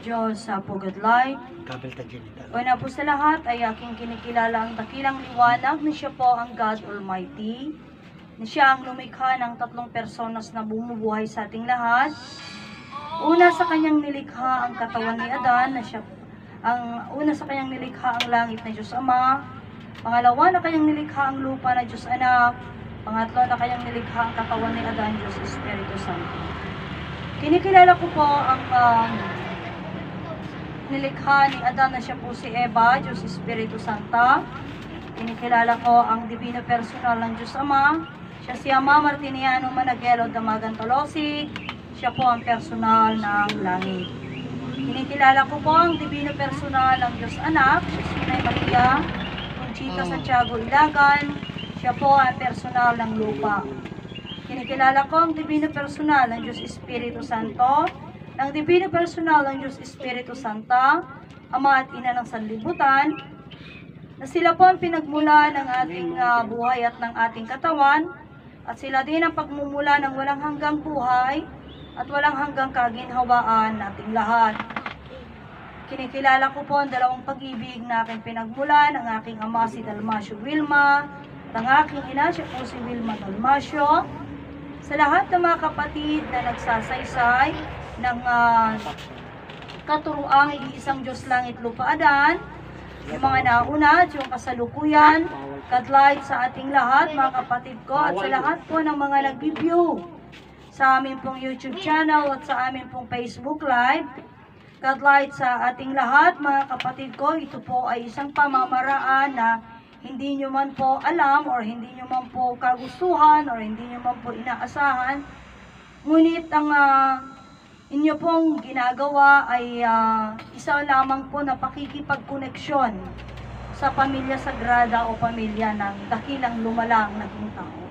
Diyos sa Pugad Light. Una po sa lahat ay aking kinikilala ang dakilang liwanag na siya po ang God Almighty, na siya ang lumikha ng tatlong personas na bumubuhay sa ating lahat. Una sa kanyang nilikha ang katawan ni Adan, na siya una sa kanyang nilikha ang langit na Diyos Ama. Pangalawa na kanyang nilikha ang lupa na Diyos Anak. Pangatlo na kanyang nilikha ang katawan ni Adan, Diyos Espiritu Santo. Kinikilala ko po ang nilikha ni Adan na siya po si Eva, Diyos Espiritu Santa. Kinikilala ko ang divino personal ng Diyos Ama. Siya si Ama Martiniano Managelo Damagan Tolosi. Siya po ang personal ng langit. Kinikilala ko po ang divino personal ng Diyos Anak. Siya si Nay Maria Conchita Santiago Ilagan. Siya po ang personal ng lupa. Kinikilala ko ang divino personal ng Diyos Espiritu Santo. Ang divino personal ng Diyos Espiritu Santa, Ama at Ina ng Sanlibutan, na sila po ang pinagmula ng ating buhay at ng ating katawan, at sila din ang pagmumula ng walang hanggang buhay at walang hanggang kaginhawaan nating lahat. Kinikilala ko po ang dalawang pag-ibig na aking pinagmula ng aking ama si Dalmasio Wilma at ang aking ina siya po si Wilma Dalmasio. Sa lahat ng mga kapatid na nagsasaysay ng katuruang iisang Diyos Langit Lupa Adan, yung mga nauna at yung kasalukuyan, kadlight sa ating lahat mga kapatid ko, at sa lahat po ng mga nag-view sa aming pong YouTube channel at sa aming pong Facebook Live. Kadlight sa ating lahat mga kapatid ko, ito po ay isang pamamaraan na hindi nyo man po alam or hindi nyo man po kagustuhan or hindi nyo man po inaasahan. Ngunit ang inyo pong ginagawa ay isa lamang po na pakikipagkoneksyon sa pamilya sagrada o pamilya ng dakilang lumalang naging tao.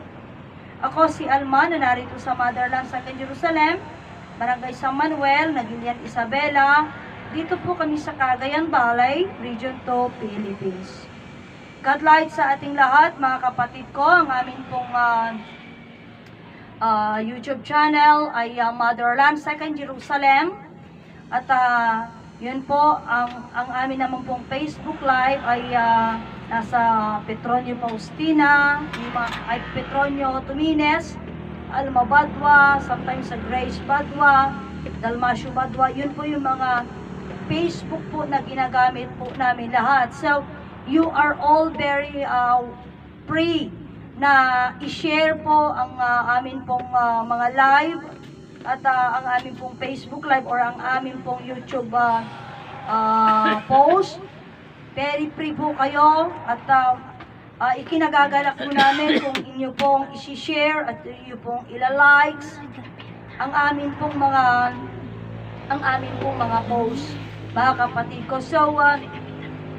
Ako si Alma na narito sa Motherland sa Jerusalem, Barangay San Manuel, Nagilian Isabela. Dito po kami sa Cagayan Valley, Region 2, Philippines. God light sa ating lahat mga kapatid ko. Ang aming pong YouTube channel ay Motherland Second Jerusalem, at yun po ang amin naman pong Facebook Live ay nasa Petronio Faustina, ay Petronio Tumines, Alma Badwa, sometimes sa Grace Badwa, Dalmasio Badwa. Yun po yung mga Facebook po na ginagamit po namin lahat. So you are all very free na i-share po ang amin pong mga live at ang amin pong Facebook live or ang amin pong YouTube post. Very free po kayo, at ikinagagalak po namin kung inyo pong i-share at inyo pong ila-likes ang amin pong mga post mga kapatid ko. So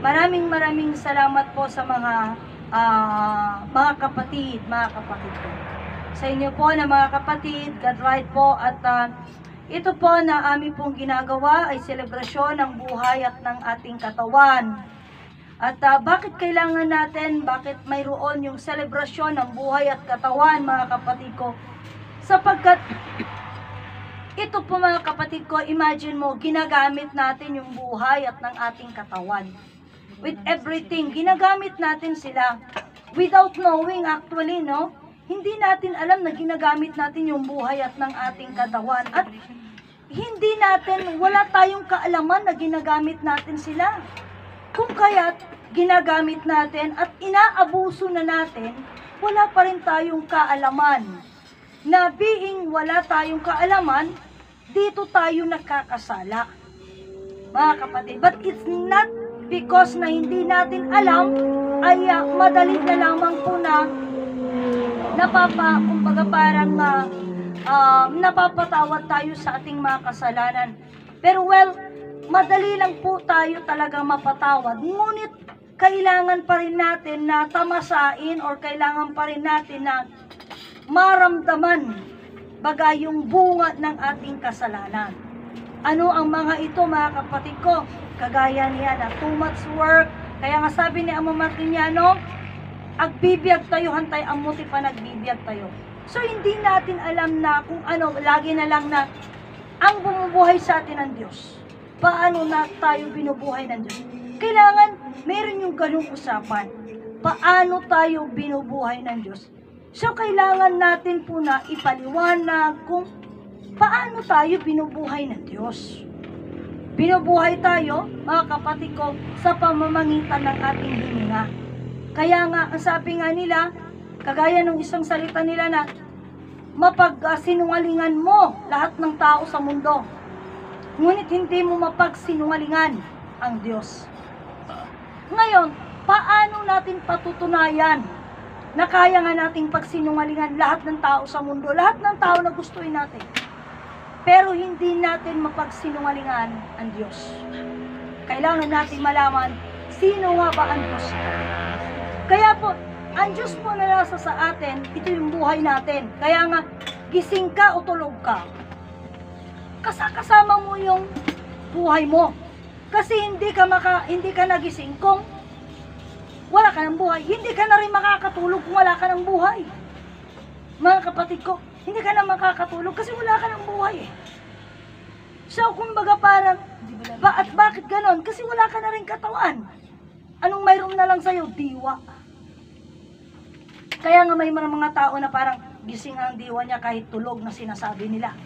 maraming salamat po sa mga kapatid ko. Sa inyo po na mga kapatid, God light po, at ito po na amin pong ginagawa ay selebrasyon ng buhay at ng ating katawan. At bakit kailangan natin, bakit mayroon yung selebrasyon ng buhay at katawan mga kapatid ko? Sapagkat ito po mga kapatid ko, imagine mo, ginagamit natin yung buhay at ng ating katawan. With everything, ginagamit natin sila without knowing actually, no? Hindi natin alam na ginagamit natin yung buhay at ng ating katawan. At hindi natin, wala tayong kaalaman na ginagamit natin sila. Kung kaya't ginagamit natin at inaabuso na natin, wala pa rin tayong kaalaman. Na being wala tayong kaalaman, dito tayo nakakasala. Mga kapatid, but it's not because na hindi natin alam, ay madali na lamang po na kumbaga parang napapatawad tayo sa ating mga kasalanan. Pero madali lang po tayo talaga mapatawad. Ngunit kailangan pa rin natin na tamasain or kailangan pa rin natin na maramdaman baga yung bunga ng ating kasalanan. Ano ang mga ito mga kapatid ko? Kagaya niya na too much work. Kaya nga sabi ni Ama Martiniano, agbibiyag tayo, hantay amuti pa nagbibiyag tayo. So hindi natin alam na kung ano, lagi na lang na ang bumubuhay sa atin ng Diyos. paano na tayo binubuhay ng Diyos. Kailangan meron yung ganung usapan. Paano tayo binubuhay ng Diyos? So, kailangan natin po na ipaliwanag kung paano tayo binubuhay ng Diyos. Binubuhay tayo, mga kapatid ko, sa pamamagitan ng ating hininga. Kaya nga, ang sabi nga nila, kagaya ng isang salita nila na, mapagsinungalingan mo lahat ng tao sa mundo. Ngunit hindi mo mapagsinungalingan ang Diyos. Ngayon, paano natin patutunayan na kaya nga nating pagsinungalingan lahat ng tao sa mundo, lahat ng tao na gustuin natin, pero hindi natin mapagsinungalingan ang Diyos? Kailangan natin malaman, sino nga ba ang Diyos? Kaya po, ang Diyos po na nasa sa atin, ito yung buhay natin. Kaya nga, gising ka o tulog ka, kasama mo yung buhay mo. Kasi hindi ka nagising kung wala ka ng buhay. Hindi ka na rin makakatulog kung wala ka ng buhay. Mga kapatid ko, hindi ka na makakatulog kasi wala ka ng buhay eh. So, kumbaga parang, bakit ganon? Kasi wala ka na rin katawan. Anong mayroon na lang sa'yo? Diwa. Kaya nga may mga tao na parang gising ang diwa niya kahit tulog na sinasabi nila.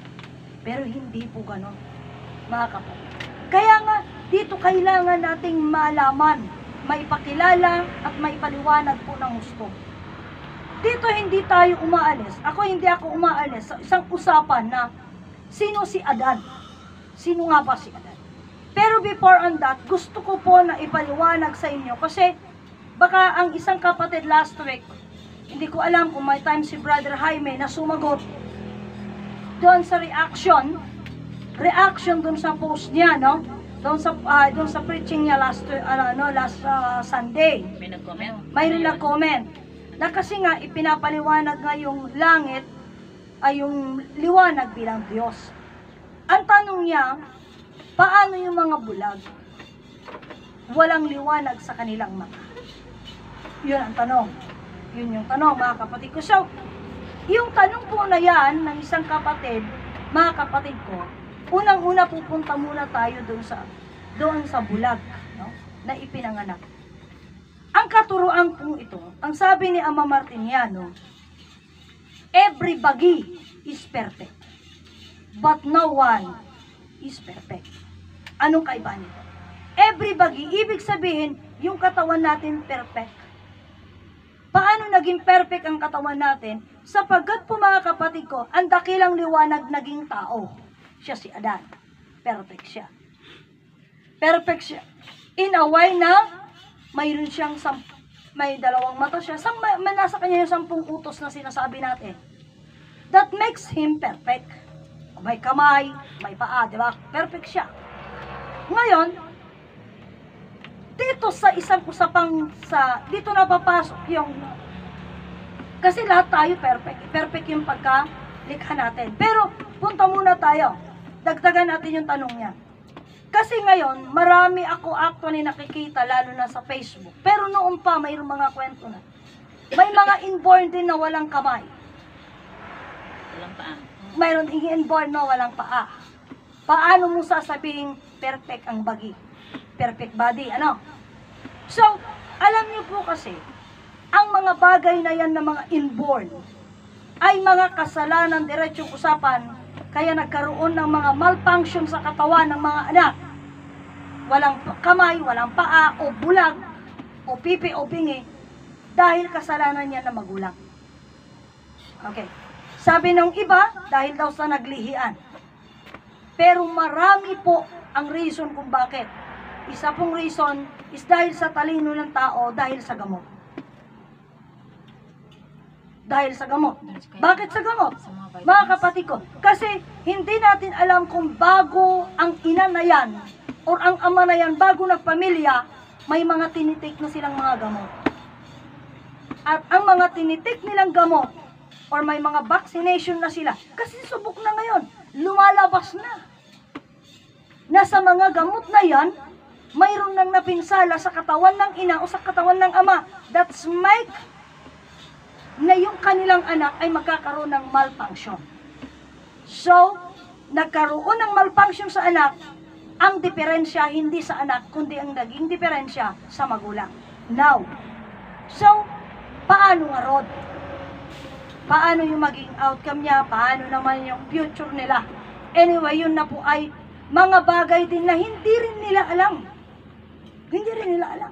Pero hindi po ganon, mga kapatid. Kaya nga, dito kailangan nating malaman, maipakilala at maipaliwanag po ng gusto. Dito hindi tayo umaalis. Hindi ako umaalis sa isang usapan na sino si Adan? Sino nga ba si Adan? Pero before on that, gusto ko po na ipaliwanag sa inyo kasi baka ang isang kapatid last week, hindi ko alam kung may time si Brother Jaime na sumagot doon sa reaction doon sa post niya, no? Doon sa preaching niya last Sunday. May nag-comment na kasi nga ipinapaliwanag nga yung langit ay yung liwanag bilang Diyos. Ang tanong niya, paano yung mga bulag? Walang liwanag sa kanilang mata. Yun ang tanong. Yun yung tanong, mga kapatid ko. So, yung tanong po na yan ng isang kapatid, mga kapatid ko, unang-una pupunta muna tayo doon sa bulag, no, na ipinanganak. Ang katuruan po ito, ang sabi ni Ama Martiniano, everybody is perfect, but no one is perfect. Anong kaiba nito? Everybody, ibig sabihin, yung katawan natin perfect. Paano naging perfect ang katawan natin? Sapagkat po mga kapatid ko, ang dakilang liwanag naging tao. Siya si Adan. Perfect siya. Perfect siya. In a way na mayroon siyang may dalawang mata siya. Nasa kanya yung 10 utos na sinasabi natin. That makes him perfect. May kamay, may paa, di ba? Perfect siya. Ngayon, dito sa isang usapang dito na papasok yung, kasi lahat tayo perfect. Perfect yung pagkalikha natin. Pero, punta muna tayo. Dagdagan natin yung tanong niya. Kasi ngayon, marami ako actually nakikita, lalo na sa Facebook. Pero noon pa, mayroong mga kwento na. May mga inborn din na walang kamay. Walang paa. Mayroon inborn na walang paa. Paano mo sasabihin perfect ang body? Perfect body, ano? So, alam niyo po kasi, ang mga bagay na yan na mga inborn, ay mga kasalanan, diretsong usapan, kaya nagkaroon ng mga malfunction sa katawan ng mga anak. Walang kamay, walang paa, o bulag, o pipi, o bingi, dahil kasalanan niya na magulang. Okay. Sabi ng iba, dahil daw sa naglihian. Pero marami po ang reason kung bakit. Isa pong reason is dahil sa talino ng tao, dahil sa gamot. Dahil sa gamot. Bakit sa gamot? Mga kapatid ko, kasi hindi natin alam kung bago ang ina na yan, or ang ama na yan, bago nagpamilya, may mga tinitik na silang mga gamot. At ang mga tinitik nilang gamot, or may mga vaccination na sila, kasi subok na ngayon, lumalabas na. Nasa mga gamot na yan, mayroon nang napinsala sa katawan ng ina o sa katawan ng ama. That's make na yung kanilang anak ay magkakaroon ng malfunction. So, nagkaroon ng malfunction sa anak, ang diferensya hindi sa anak, kundi ang naging diferensya sa magulang. Now, so, paano nga Rod? Paano yung maging outcome niya? Paano naman yung future nila? Anyway, yun na po ay mga bagay din na hindi rin nila alam. Hindi rin nila alam.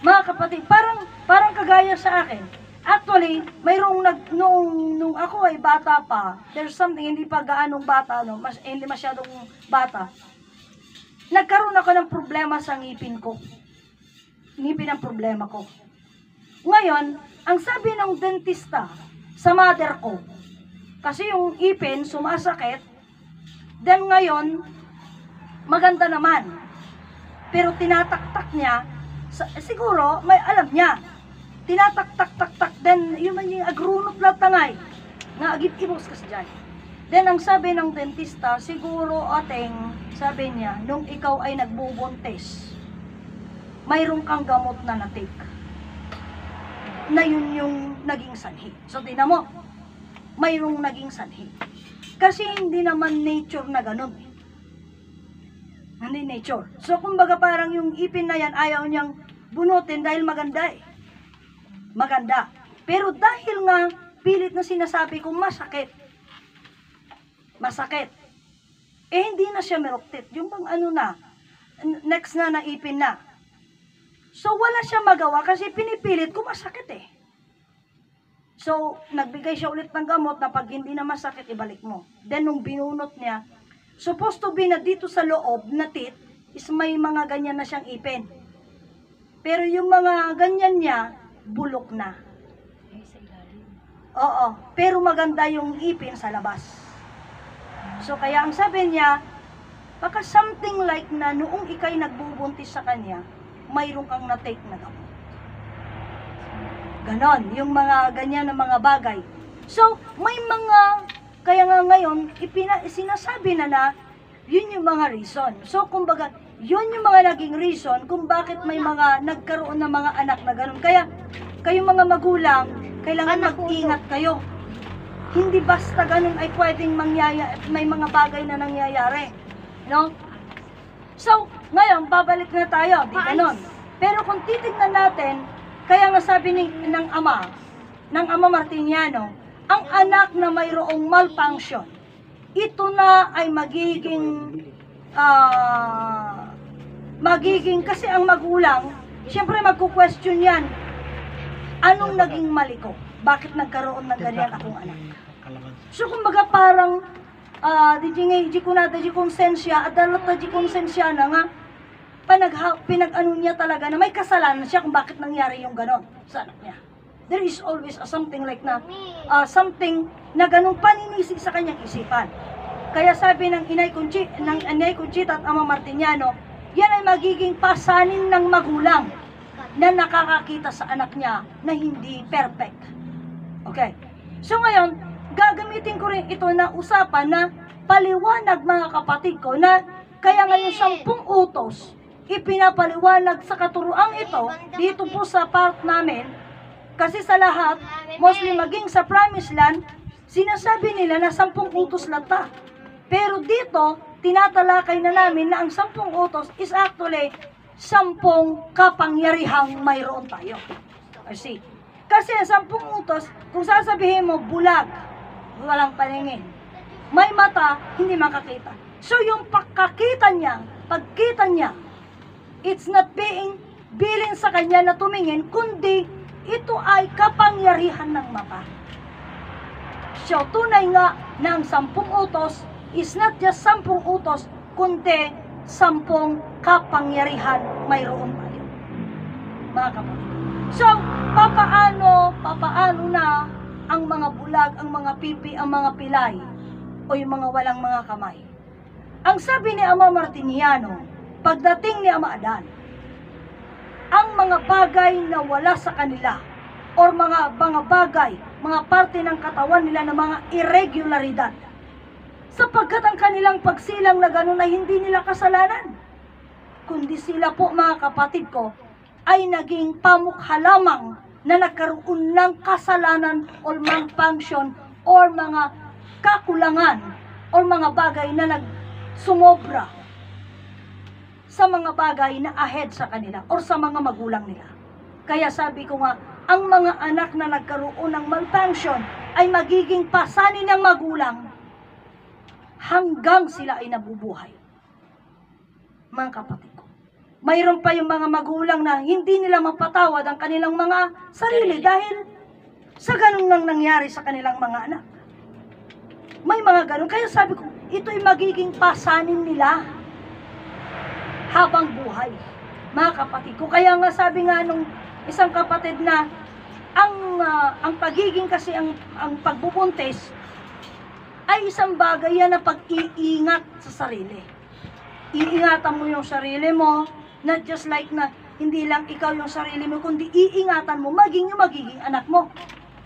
Mga kapatid, parang kagaya sa akin. Actually, mayroong nung ako ay bata pa, there's something, hindi pa gaanong bata, no? Hindi masyadong bata. Nagkaroon ako ng problema sa ngipin ko. Ngipin ang problema ko. Ngayon, ang sabi ng dentista sa mother ko, kasi yung ipin sumasakit, then ngayon, maganda naman. Pero tinataktak niya, siguro may alam niya. Tinatak-tak-tak-tak, then yung agrunot na tangay, nga agit-ibos kasi dyan. Then ang sabi ng dentista, siguro ating, sabi niya, nung ikaw ay nagbubuntis, mayroon kang gamot na natik, na yun yung naging sanhi. So tingnan mo, mayroong naging sanhi. Kasi hindi naman nature na ganun. Hindi nature. So kumbaga parang yung ipin na yan, ayaw niyang bunutin dahil maganda eh. Maganda. Pero dahil nga pilit na sinasabi kong masakit, hindi na siya meroktit. Yung bang ano na, next na naipin na. So wala siya magawa kasi pinipilit ko masakit eh. So nagbigay siya ulit ng gamot na pag hindi na masakit, ibalik mo. Then nung binunot niya, supposed to be na dito sa loob na teeth is may mga ganyan na siyang ipin. Pero yung mga ganyan niya, bulok na. Oo, pero maganda yung ipin sa labas. So kaya ang sabi niya, baka something like na noong ikay nagbubuntis sa kanya, mayroon kang na-take na gamot. Ganon, yung mga ganyan na mga bagay. So, may mga, kaya nga ngayon, sinasabi na yun yung mga reason. So, kumbaga, yun yung mga naging reason kung bakit may mga nagkaroon ng mga anak na ganon. Kaya, kayo mga magulang, kailangan mag-ingat kayo. Hindi basta ganun ay pwedeng may mga bagay na nangyayari. No? So, ngayon, babalik na tayo, di ganon. Pero kung titignan natin, kaya nga sabi ng ama Martiniano, ang anak na mayroong malfunction, ito na ay magiging, kasi ang magulang, siyempre magku-question yan, anong naging mali ko? Bakit nagkaroon ng ganyan akong anak? So, kumbaga parang, di konsensya, at dalat na di konsensya na nga, pinag-ano niya talaga na may kasalanan siya kung bakit nangyari yung ganon sa anak niya. There is always something like na, something na ganong paninisi sa kanyang isipan. Kaya sabi ng Inay Conchita at Ama Martiniano, yan ay magiging pasanin ng magulang na nakakakita sa anak niya na hindi perfect. Okay. So ngayon, gagamitin ko rin ito na usapan na paliwanag mga kapatid ko na kaya ngayon 10 utos ipinapaliwanag sa katuruang ito dito po sa part namin kasi sa lahat, mostly maging sa Promised Land, sinasabi nila na 10 utos lang ta. Pero dito, tinatalakay na namin na ang 10 utos is actually 10 kapangyarihang mayroon tayo. See? Kasi ang 10 utos, kung sasabihin mo bulag, walang paningin, may mata, hindi makakita. So yung pagkita niya, it's not bilin sa kanya na tumingin, kundi ito ay kapangyarihan ng mata. So tunay nga na ang 10 utos is not just 10 utos, kundi 10 kapangyarihan mayroon tayo. Mga kapatid. So, papaano na ang mga bulag, ang mga pipi, ang mga pilay, o yung mga walang mga kamay? Ang sabi ni Ama Martiniano, pagdating ni Ama Adan, ang mga bagay na wala sa kanila, or mga bagay, mga parte ng katawan nila na mga irregularidad, sapagkat ang kanilang pagsilang na gano'n ay hindi nila kasalanan, kundi sila po mga kapatid ko, ay naging pamukha lamang na nagkaroon ng kasalanan o malfunction or mga kakulangan or mga bagay na sumobra sa mga bagay na ahead sa kanila or sa mga magulang nila. Kaya sabi ko nga, ang mga anak na nagkaroon ng malfunction ay magiging pasanin ng magulang hanggang sila ay nabubuhay. Mga kapatid ko, mayroon pa yung mga magulang na hindi nila mapatawad ang kanilang mga sarili dahil sa ganun nang nangyari sa kanilang mga anak. May mga ganun. Kaya sabi ko, ito'y magiging pasanin nila habang buhay. Mga kapatid ko. Kaya nga sabi nga nung isang kapatid na ang pagiging kasi ang pagbubuntis ay isang bagay yan na pag-iingat sa sarili. Iingatan mo yung sarili mo, not just like na hindi lang ikaw yung sarili mo, kundi iingatan mo maging yung magiging anak mo.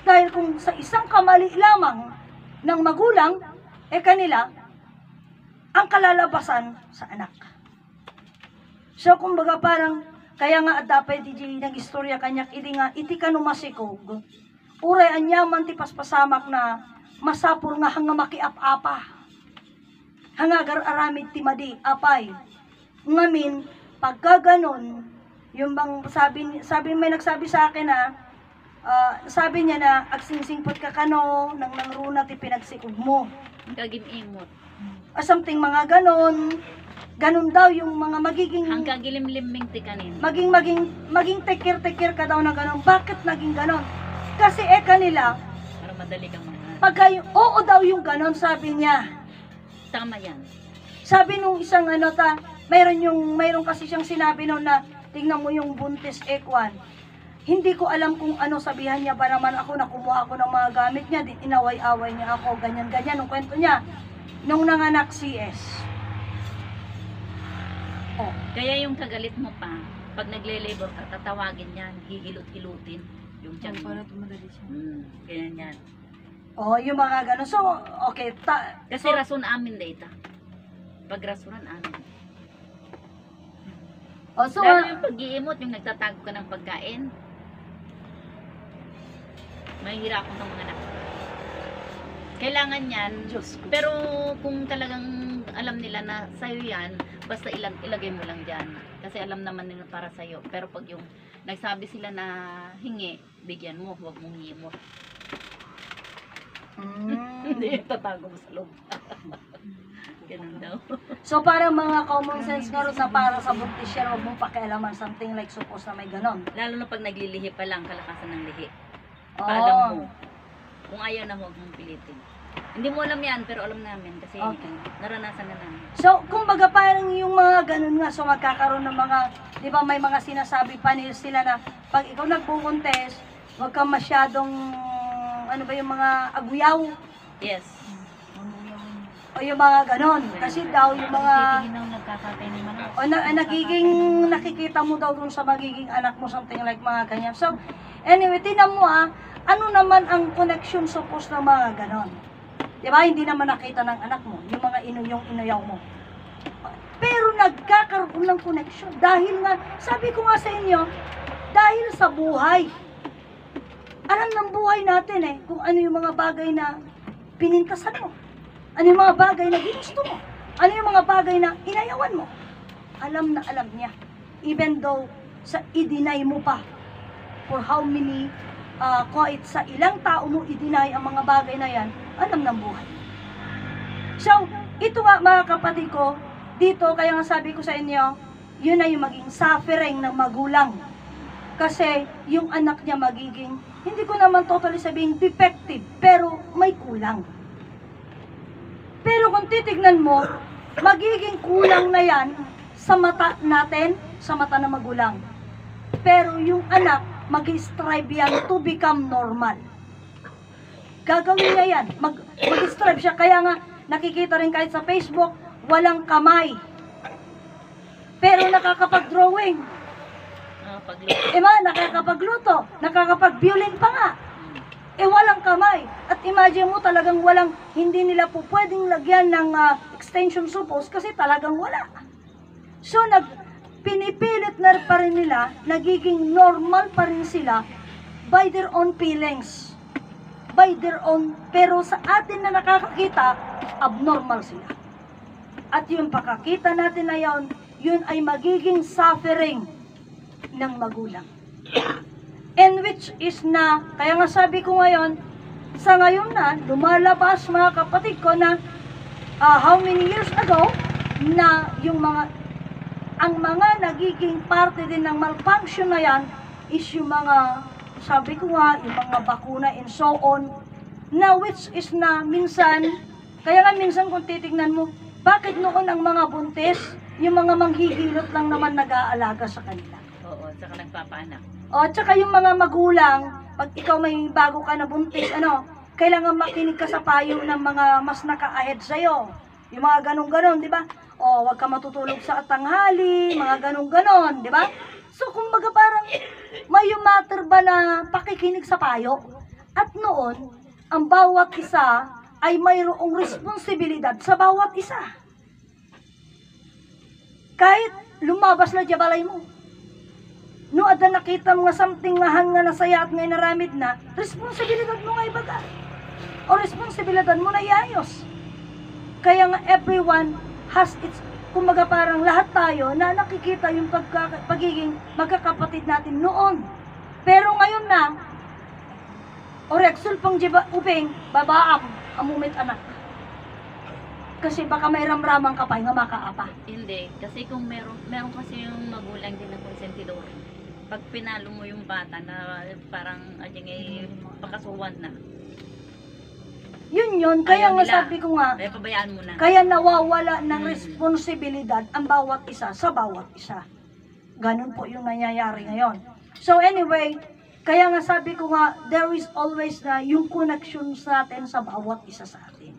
Dahil kung sa isang kamali lamang ng magulang, kanila ang kalalabasan sa anak. So kumbaga parang kaya nga dapat di nag-istorya kanyak iti ka numasikog. Uray anyaman ti paspasamak na masapur nga hanga makiap-apa. Hanga aramid ti madi apay. Ngamin pagka ganon, yung bang sabi may nagsabi sa akin na sabi niya na agsingsingpot ka kano nang nangruna ti pinagsikog mo. Ang kagimimot. Something mga ganon daw yung mga magiging Hanggang gilimliming ti kanin. maging tekir-tekir ka daw na ganon. Bakit naging ganon? Kasi kanila Para madali kang mga. pagka oo daw yung ganon, sabi niya. Tama yan. Sabi nung isang mayroon kasi siyang sinabi noon na tingnan mo yung buntis ekwan. Hindi ko alam kung ano sabihan niya, para naman ako nakumuha ako ng mga gamit niya, inaway-away niya ako, ganyan-ganyan. Nung kwento niya, nung nanganak CS. Oh. Kaya yung kagalit mo pa, pag nagle-labor ka, tatawagin yan, hihilot-hilutin yung tiyan mo. Para tumadali siya. Ganyan yan. Oh, yung mga ganon. So, okay. Kasi rason amin data. Pag rasunan amin. So, Lalo yung pag-iimot, yung nagtatago ka ng pagkain. Mahihira akong ng mga anak. Kailangan yan. Diyos ko. Pero kung talagang alam nila na sa'yo yan, basta ilagay mo lang dyan. Kasi alam naman nila para sa'yo. Pero pag yung nagsabi sila na hingi, bigyan mo, huwag mong himot. Hindi, tatago mo sa loob. Ganun daw. So, parang mga common sense nga rin na para sa buntis yan, huwag mong pakialaman, something like suppose na may ganon. Lalo na pag naglilihi pa lang, kalakasan ng lihi. Oh. Paalam mo. Kung ayaw na, huwag mong pilitin. Hindi mo alam yan, pero alam namin. Kasi Okay. naranasan na namin. So, kumbaga parang yung mga ganun nga, so magkakaroon ng mga, di ba may mga sinasabi pa nila sila na pag ikaw nagbubuntes, huwag kang masyadong, ano ba yung mga aguyaw, Yes. o yung mga ganun. Kasi daw yung mga, Titingin daw nagkakatay ng manok. o nagiging, nakikita mo daw dun sa magiging anak mo, something like mga ganyan. So, anyway, tinan mo ano naman ang connection suppose ng mga ganon. Di ba? Hindi naman nakita ng anak mo, yung mga inuyaw mo. Pero nagkakaroon ng connection. Dahil nga, sabi ko nga sa inyo, dahil sa buhay. Alam ng buhay natin kung ano yung mga bagay na pinintasan mo. Ano yung mga bagay na ginusto mo. Ano yung mga bagay na inayawan mo. Alam na alam niya. Even though sa i-deny mo pa for how many kahit sa ilang tao mo i-deny ang mga bagay na yan, alam ng buhay. So, ito nga mga kapatid ko, dito, kaya nga sabi ko sa inyo, yun na yung maging suffering ng magulang. Kasi yung anak niya magiging, hindi ko naman totally sabing defective, pero may kulang. Pero kung titignan mo, magiging kulang na yan sa mata natin, sa mata ng magulang. Pero yung anak, mag-strive yan to become normal. Gagawin niya yan. Mag-strive siya. Kaya nga, nakikita rin kahit sa Facebook, walang kamay. Pero nakakapag-drawing. Pagluto. Nakakapagluto. Nakakapag-violin pa nga. Walang kamay. At imagine mo talagang hindi nila po pwedeng lagyan ng extension suppose kasi talagang wala. So, pinipilit na pa rin nila, nagiging normal pa rin sila by their own feelings. By their own, pero sa atin na nakakakita, abnormal sila. At yung pakakita natin na yun ay magiging suffering ng magulang. And which is na, kaya nga sabi ko ngayon, sa ngayon na, lumalabas mga kapatid ko na how many years ago, na ang mga nagiging parte din ng malfunction na yan, is yung mga, sabi ko nga, yung mga bakuna and so on, na which is na minsan, kaya nga minsan kung titignan mo, bakit noon ang mga buntis, yung mga manghihilot lang naman nag-aalaga sa kanila? Oo, saka nagpapaanak. O, tsaka yung mga magulang, pag ikaw may bago ka na buntis, kailangan makinig ka sa payo ng mga mas naka-ahead sa'yo. Yung mga ganun-ganon, di ba? O, wag ka matutulog sa tanghali, mga ganun-ganon, di ba? So, kumbaga parang may matter ba na pakikinig sa payo? At noon, ang bawat isa ay mayroong responsibilidad sa bawat isa. Kahit lumabas na jabalay mo. No, ada nakita mo nga something nga hanga na saya at ngay naramid na, responsibilidad mo nga ibaga. O responsibilidad mo na iayos. Kaya nga everyone has its, kumbaga parang lahat tayo na nakikita yung pagiging magkakapatid natin noon. Pero ngayon na, oreksul pang ubing, babaam, amumit anak. Kasi baka may ramramang kapay nga makaapa. Hindi, kasi kung meron kasi yung magulang din ng konsentidor. Pag pinalo mo yung bata na parang ay pakasuwan na. Yun, kaya Ayaw nga nila. sabi ko nga, Kaya pabayaan mo na. kaya nawawala ng responsibilidad ang bawat isa sa bawat isa. Ganun po yung nangyayari ngayon. So anyway, kaya nga sabi ko nga, there is always na yung connection sa atin sa bawat isa sa atin.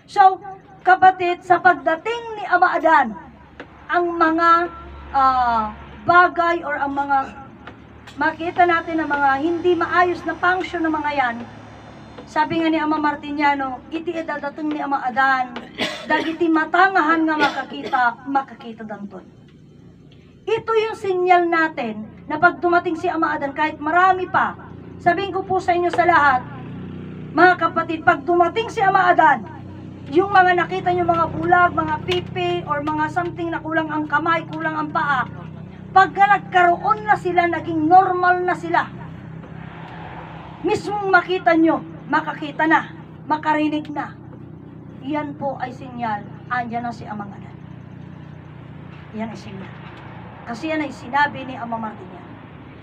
So, kapatid, sa pagdating ni Ama Adan, ang mga bagay or ang mga makita natin na mga hindi maayos na function ng mga yan, sabi nga ni Ama Martiniano, iti edadating ni Ama Adan, dagiti matangahan nga makakita danton. Ito yung sinyal natin na pag dumating si Ama Adan, kahit marami pa, sabihin ko po sa inyo sa lahat, mga kapatid, pag dumating si Ama Adan, yung mga nakita nyo mga bulag, mga pipi, or mga something na kulang ang kamay, kulang ang paa, pag nagkaroon na sila, naging normal na sila, mismong makita nyo, makakita na, makarinig na, yan po ay sinyal, andyan na si Amang Adan. Yan ay sinyal. Kasi yan ay sinabi ni Ama Martiniano.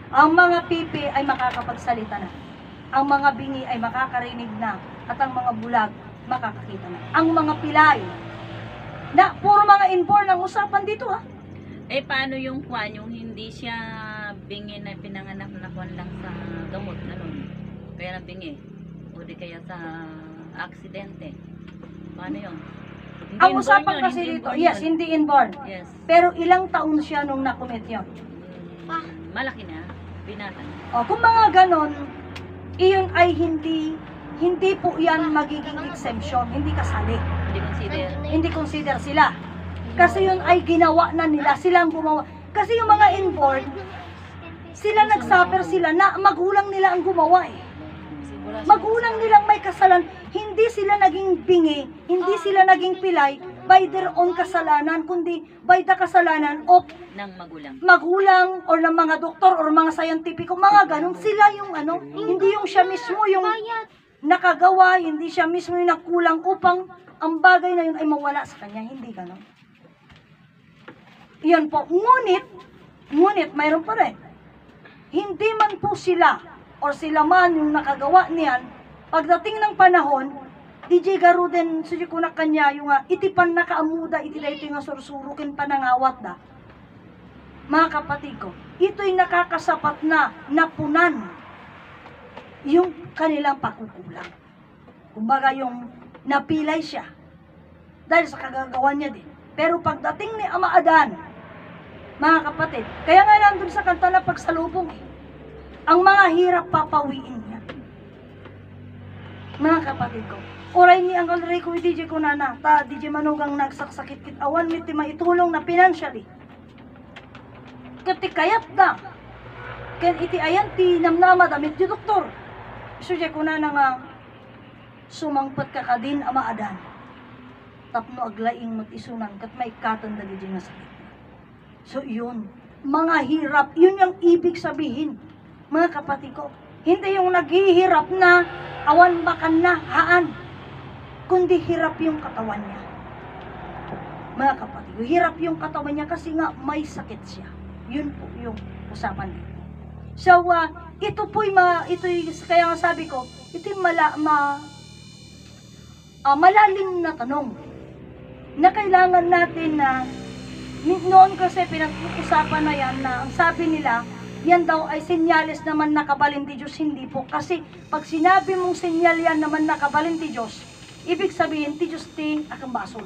Ang mga pipi ay makakapagsalita na. Ang mga bingi ay makakarinig na. At ang mga bulag, makakakita na. Ang mga pilay, na puro mga inborn ang usapan dito ha. Eh, paano yung kwan, yung hindi siya bingi na pinanganak na kwan lang sa gamot na nun? Kaya na bingi. O di kaya sa aksidente. Paano yun? Hindi Ang inborn usapan yun, kasi hindi dito, inborn yes, yun. hindi inborn. Yes. Pero ilang taon siya nung nakumit yun. Malaki na. Binata na. O, kung mga ganon, iyon ay hindi po yan magiging exemption, hindi kasali. Hindi consider. Hindi consider sila. Kasi yun ay ginawa na nila, silang gumawa. Kasi yung mga inborn, sila nagsuffer sila na magulang nila ang gumawa eh. Magulang nilang may kasalan, hindi sila naging bingi, hindi sila naging pilay by their own kasalanan, kundi by the kasalanan of Ng magulang. magulang or ng mga doktor or mga scientifico, mga ganun. Sila yung hindi yung siya mismo yung nakagawa, hindi siya mismo yung nakulang upang ang bagay na yun ay mawala sa kanya, hindi ganun. Yan po. Ngunit, mayroon pa rin. Hindi man po sila, or sila man yung nakagawa niyan, pagdating ng panahon, DJ Garuden, suyo ko na kanya, yung itipan na kaamuda, itiday ito nga sursurukin panangawat da. Mga kapatid ko, ito'y nakakasapat na napunan yung kanilang pakukulang. Kumbaga yung napilay siya, dahil sa kagagawa niya din. Pero pagdating ni Ama Adan, mga kapatid, kaya nga nandun sa kanta na pagsalubong ang mga hirap papawiin niya. Mga kapatid ko, oray ni Uncle Rico, DJ ko na DJ Manugang nagsaksakit kit awan mit maitulong na financially. Kati kayat da, ken iti ayan ti namnama damit di doktor. Suje ko na nga sumangpat ka kadin Ama Adan. tapno aglaing mag-isunan kat may katanda di nga sakit. So yun, mga hirap, yun yung ibig sabihin, mga kapatid ko. Hindi yung naghihirap na awan bakan na haan, kundi hirap yung katawan niya. Mga kapatid ko, hirap yung katawan niya kasi nga may sakit siya. Yun po yung usapan dito. So, ito po'y kaya nga sabi ko, ito'y malalim na tanong na kailangan natin na noon kasi pinag-usapan na yan na ang sabi nila, yan daw ay senyales naman nakabalin ti Diyos. Hindi po. Kasi pag sinabi mong senyal yan naman nakabalin ti Diyos, ibig sabihin ti Diyos ti akang basol.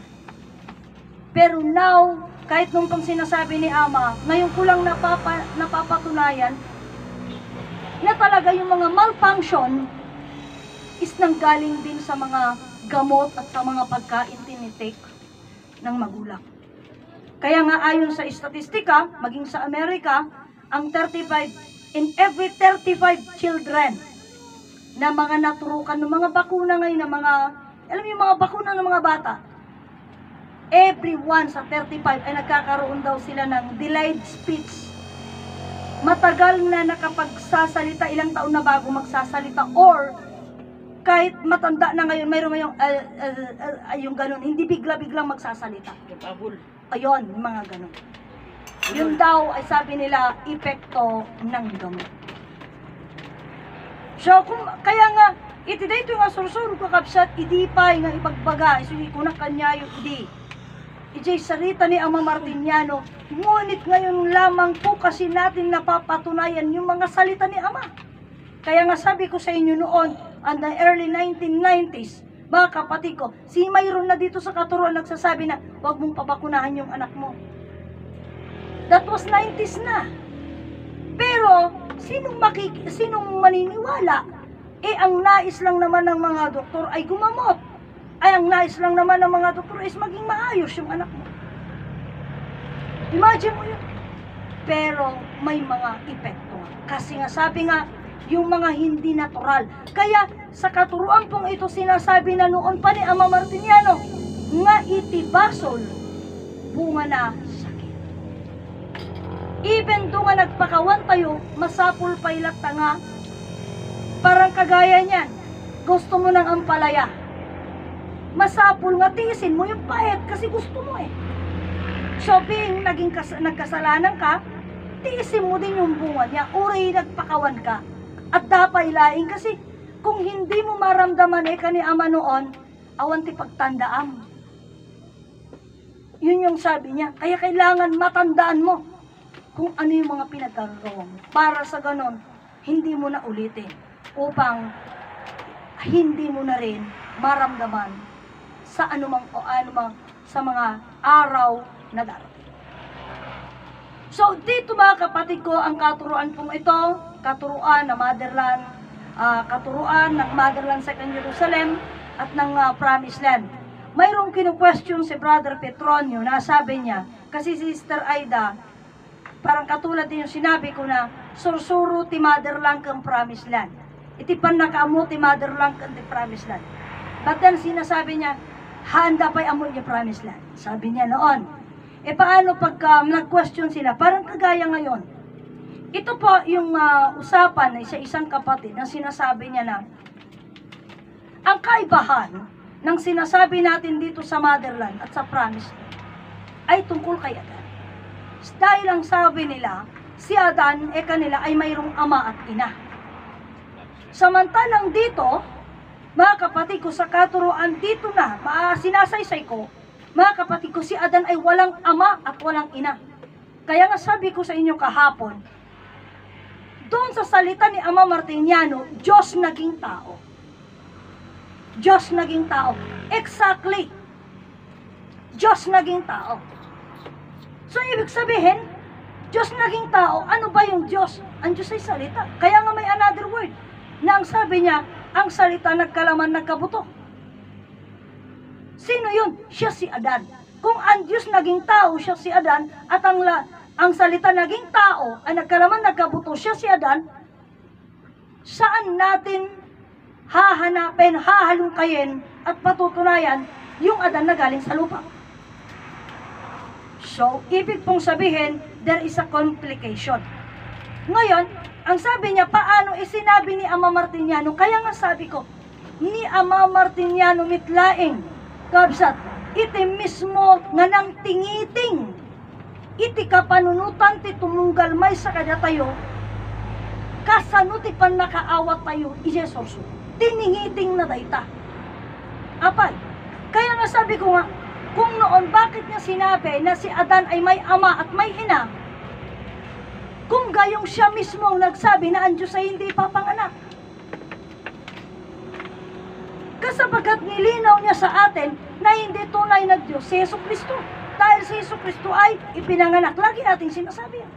Pero now, kahit nung pang sinasabi ni Ama, ngayon ko lang napapatunayan na talaga yung mga malfunction is nanggaling din sa mga gamot at sa mga pagkain tinitake ng magulang. Kaya nga ayon sa statistika, maging sa Amerika, ang 35, in every 35 children na mga naturukan ng mga bakuna ngayon, na mga, alam yung mga bakuna ng mga bata, everyone sa 35 ay nagkakaroon daw sila ng delayed speech. Matagal na nakapagsasalita, ilang taon na bago magsasalita, or kahit matanda na ngayon, mayroon yung ganun, hindi bigla-biglang magsasalita. Ayun, mga ganun. Yun daw ay sabi nila, epekto ng gamot. So, kaya nga, iti dito nga sursuro ko kapsat, idi pa nga ibagbaga, isuhi ko na kanya yung idi. Ijay sarita ni Ama Martiniano, ngunit ngayon lamang po kasi natin napapatunayan yung mga salita ni Ama. Kaya nga sabi ko sa inyo noon, on the early 1990s, mga kapatid ko, si mayroon na dito sa katuruan nagsasabi na, huwag mong pabakunahan yung anak mo. That was 90s na. Pero, sinong maniniwala? Eh, ang nais lang naman ng mga doktor ay gumamot. Ay, ang nais lang naman ng mga doktor is maging maayos yung anak mo. Imagine mo yun. Pero, may mga epekto. Kasi nga, sabi nga, yung mga hindi natural. Kaya, sa katuruan pong ito, sinasabi na noon pa ni Ama Martiniano, nga itibasol, bunga na sakit. Even do nga nagpakawan tayo, masapul pa ilat nga, parang kagaya niyan, gusto mo ng ampalaya. Masapul nga, tiisin mo yung pahit kasi gusto mo eh. So, being nagkasalanan ka, tiisin mo din yung bunga niya, uri nagpakawan ka. At dapat ilaing kasi kung hindi mo maramdaman kani Ama noon, awan ti pagtandaan. Yun yung sabi niya. Kaya kailangan matandaan mo kung ano yung mga pinagkagawa mo. Para sa ganon, hindi mo na ulitin. Upang hindi mo na rin maramdaman sa anumang sa mga araw na darating. So, dito mga kapatid ko, ang katuruan pong ito, katuruan ng Motherland, katuruan ng Motherland Second Jerusalem at ng Promised Land. Mayroong kinu-question si Brother Petronio na sabi niya, kasi si Sister Aida, parang katulad din yung sinabi ko na, sursuro ti Motherland kang Promised Land. Iti pan nakaamo ti Motherland kang ti Promised Land. But then sinasabi niya, handa pa'y amo yung Promised Land. Sabi niya noon. E paano pagka nag-question sila? Parang kagaya ngayon. Ito po yung usapan sa isang kapatid na sinasabi niya na ang kaibahan ng sinasabi natin dito sa Motherland at sa Promised Land ay tungkol kay Adan. Dahil ang sabi nila, si Adan kanila ay mayroong ama at ina. Samantalang dito, mga kapatid ko sa katuruan dito na, sinasaysay ko, mga kapatid ko, si Adan ay walang ama at walang ina. Kaya nga sabi ko sa inyo kahapon, doon sa salita ni Ama Martiniano, Diyos naging tao. Diyos naging tao. Exactly. Diyos naging tao. So, ibig sabihin, Diyos naging tao. Ano ba yung Diyos? Ang Diyos ay salita. Kaya nga may another word, na ang sabi niya, ang salita nagkalaman, nagkabuto. Sino yun? Siya si Adan. Kung ang Diyos naging tao, siya si Adan, at ang salita naging tao, ay nagkalaman, nagkabuto, siya si Adan, saan natin hahanapin, hahalungkayin, at patutunayan yung Adan na galing sa lupa. So, ibig pong sabihin, there is a complication. Ngayon, ang sabi niya, paano sinabi ni Ama Martiniano? Kaya nga sabi ko, ni Ama Martiniano mitlaing, kabsat, iti mismo nga nang tingiting, iti kapanunutan ti tumunggal may sa kada tayo, kasano ti pan nakaawat tayo, ijesorso, tiningiting na dayta. Apay, kaya nga sabi ko nga, kung noon, bakit niya sinabi na si Adan ay may ama at may ina, kung gayong siya mismo ang nagsabi na ang Diyos ay hindi papanganak? Kasapagat nilinaw niya sa atin na hindi tunay na Diyos si Yesu Kristo. Dahil si Yesu Kristo ay ipinanganak. Lagi natin sinasabi yan.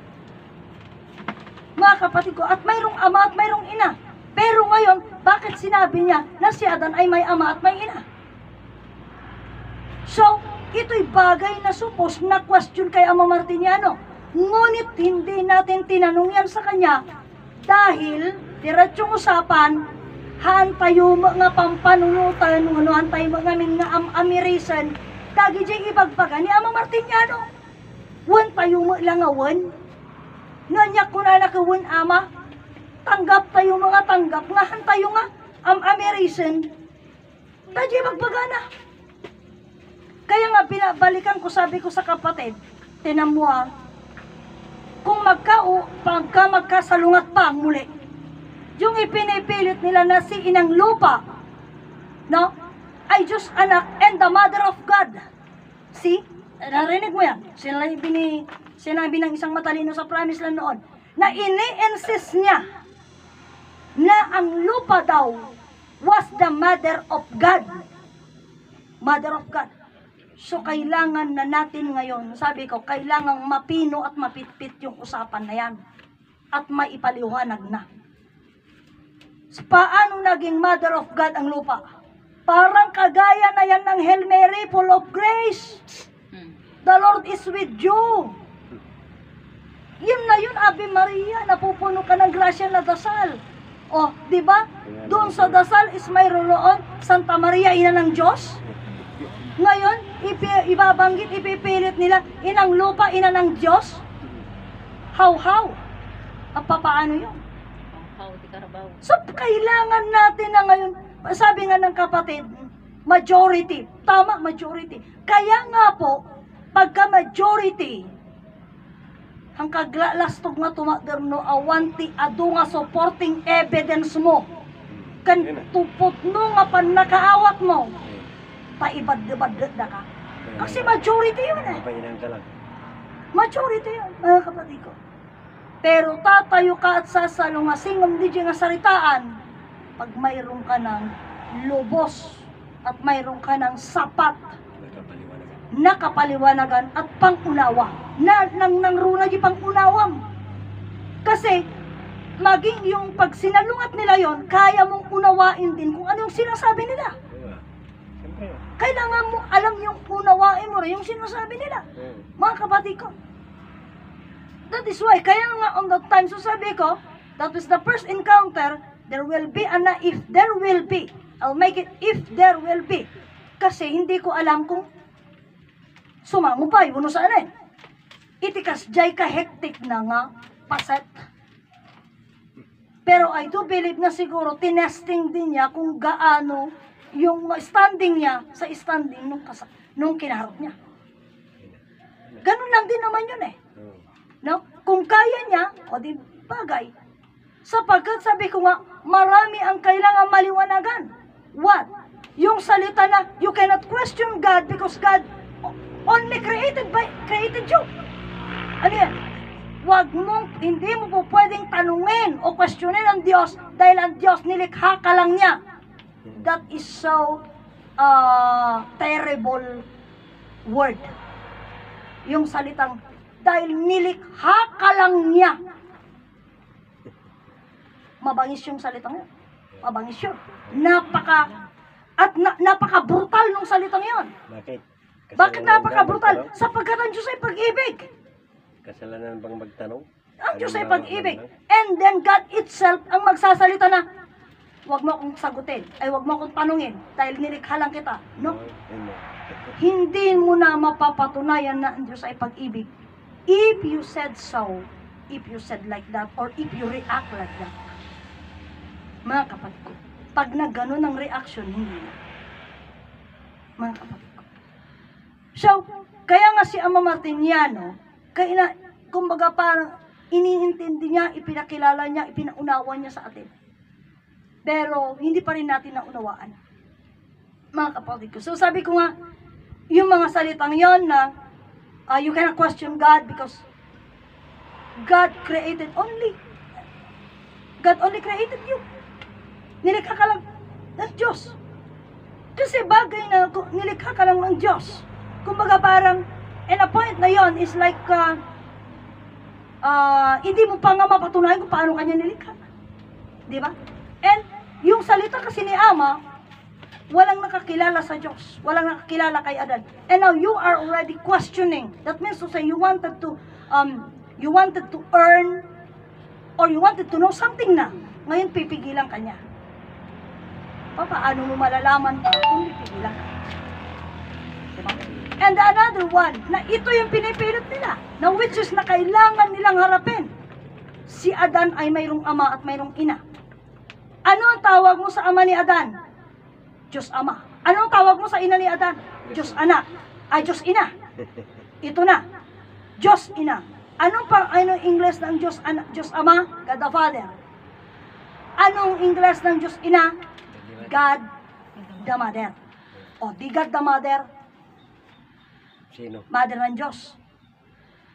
Mga kapatid ko, at mayroong ama at mayroong ina. Pero ngayon, bakit sinabi niya na si Adan ay may ama at may ina? So, ito'y bagay na supos na question kay Ama Martiniano. Ngunit hindi natin tinanong yan sa kanya dahil diretsyong usapan, haan tayo mga pampanunutan, haan tayo mga amirisan, dagi dyan ibagbaga ni Ama Martiniano. Wan tayo lang awan. Nanyak ko na nakawan ama, tanggap tayo mga tanggap, ngahan tayo nga amirisan, dagi ibagbaga na. Kaya nga binabalikan ko, sabi ko sa kapatid, tinan mo kung pagka magkasalungat pa muli, yung ipinipilit nila na si Inang Lupa, no, ay Diyos anak and the mother of God. See? Narinig mo yan? Sinabi ng isang matalino sa Promised Land noon, na ini-insist niya na ang lupa daw was the mother of God. Mother of God. So, kailangan na natin ngayon, sabi ko, kailangan mapino at mapitpit yung usapan na yan. At maipaliwanag na. So, paano naging Mother of God ang lupa? Parang kagaya na yan ng Hail Mary, full of grace. The Lord is with you. Yun na yun, Ave Maria, napupuno ka ng grasya na dasal. O, di ba? Doon sa dasal is mayroon roon, Santa Maria, ina ng Diyos. Ngayon, ibabanggit, ipipilit nila, Inang Lupa, ina ng Diyos. How? Paano yun? How, di karabaw. So, kailangan natin na ngayon, sabi nga ng kapatid, majority. Tama, majority. Kaya nga po, pagka majority, ang kaglastog nga tumaderno, awanti, adu nga supporting evidence mo. Kan tupot no nga pan nakaawat mo. Paibad-ibad na ka. Kasi majority yun eh. Majority yun, mga kapatid ko. Pero tatayo ka at sasalo nga singom di nga saritaan pag mayroon ka ng lubos at mayroon ka ng sapat nakapaliwanagan at pangunawa. Nang runa di pangunawam. Kasi maging yung pag sinalungat nila yon, kaya mong unawain din kung ano yung sinasabi nila. Kailangan mo alam yung unawain mo rin yung sinasabi nila. Mga kapatid ko. That is why, kaya nga on that time, so sabi ko, that was the first encounter, there will be, if there will be, I'll make it, if there will be. Kasi hindi ko alam kung sumamupay, uno saan eh. Itikas jay ka hectic na nga, paset. Pero I do believe na siguro, tinesting din niya kung gaano yung standing niya sa standing nung kinaharap niya. Ganun lang din naman yun eh. No? Kung kaya niya, o di bagay. Sapagkat sabi ko nga, marami ang kailangan maliwanagan. What? Yung salita na, you cannot question God because God only created you. Ano yan? Hindi mo po pwedeng tanungin o questionin ang Diyos dahil ang Diyos nilikha ka lang niya. That is so terrible word. Yung salitang, dahil nilikha ka lang niya. Mabangis yung salitang yun. Mabangis yun. Napaka-brutal nung salitang yun. Bakit napaka-brutal? Sapagkat ang Diyos ay pag-ibig. Kasalanan bang magtanong? Ang Diyos ay pag-ibig. And then God itself ang magsasalita na, huwag mo akong sagutin, ay huwag mo akong tanungin, dahil nilikha lang kita. No? hindi mo na mapapatunayan na ang Diyos ay pag-ibig if you said so, if you said like that, or if you react like that. Mga kapatid ko, pag nagganon ang reaction, hindi na. Mga kapatid ko. So, kaya nga si Ama Martiniano, kumbaga parang iniintindi niya, ipinakilala niya, ipinaunawa niya sa atin. Pero, hindi pa rin natin naunawaan. Mga kapatid ko. So, sabi ko nga, yung mga salitang yon na you cannot question God because God only created you. Nilikha ka lang ng Diyos. Kasi bagay na nilikha ka lang ng Diyos. Kumbaga parang, and a point na yon is like, hindi mo pa nga mapatunayan kung paano kanya nilikha. Di ba? And, yung salita kasi ni Ama, walang nakakilala sa Diyos. Walang nakakilala kay Adan. And now, you are already questioning. That means to say, you wanted to earn, or you wanted to know something na. Ngayon, pipigilan ka niya. Paano mo malalaman pa kung pipigilan ka? Diba? And another one, na ito yung pinipilit nila, na which is na kailangan nilang harapin. Si Adan ay mayroong ama at mayroong ina. Ano ang tawag mo sa ama ni Adan? Diyos Ama. Ano ang tawag mo sa ina ni Adan? Diyos Anak. Ay, Diyos Ina. Ito na. Diyos Ina. Anong English ng Diyos Ama? God the Father. Anong English ng Diyos Ina? God the Mother. O, di God the Mother? Sino? Mother ng Diyos.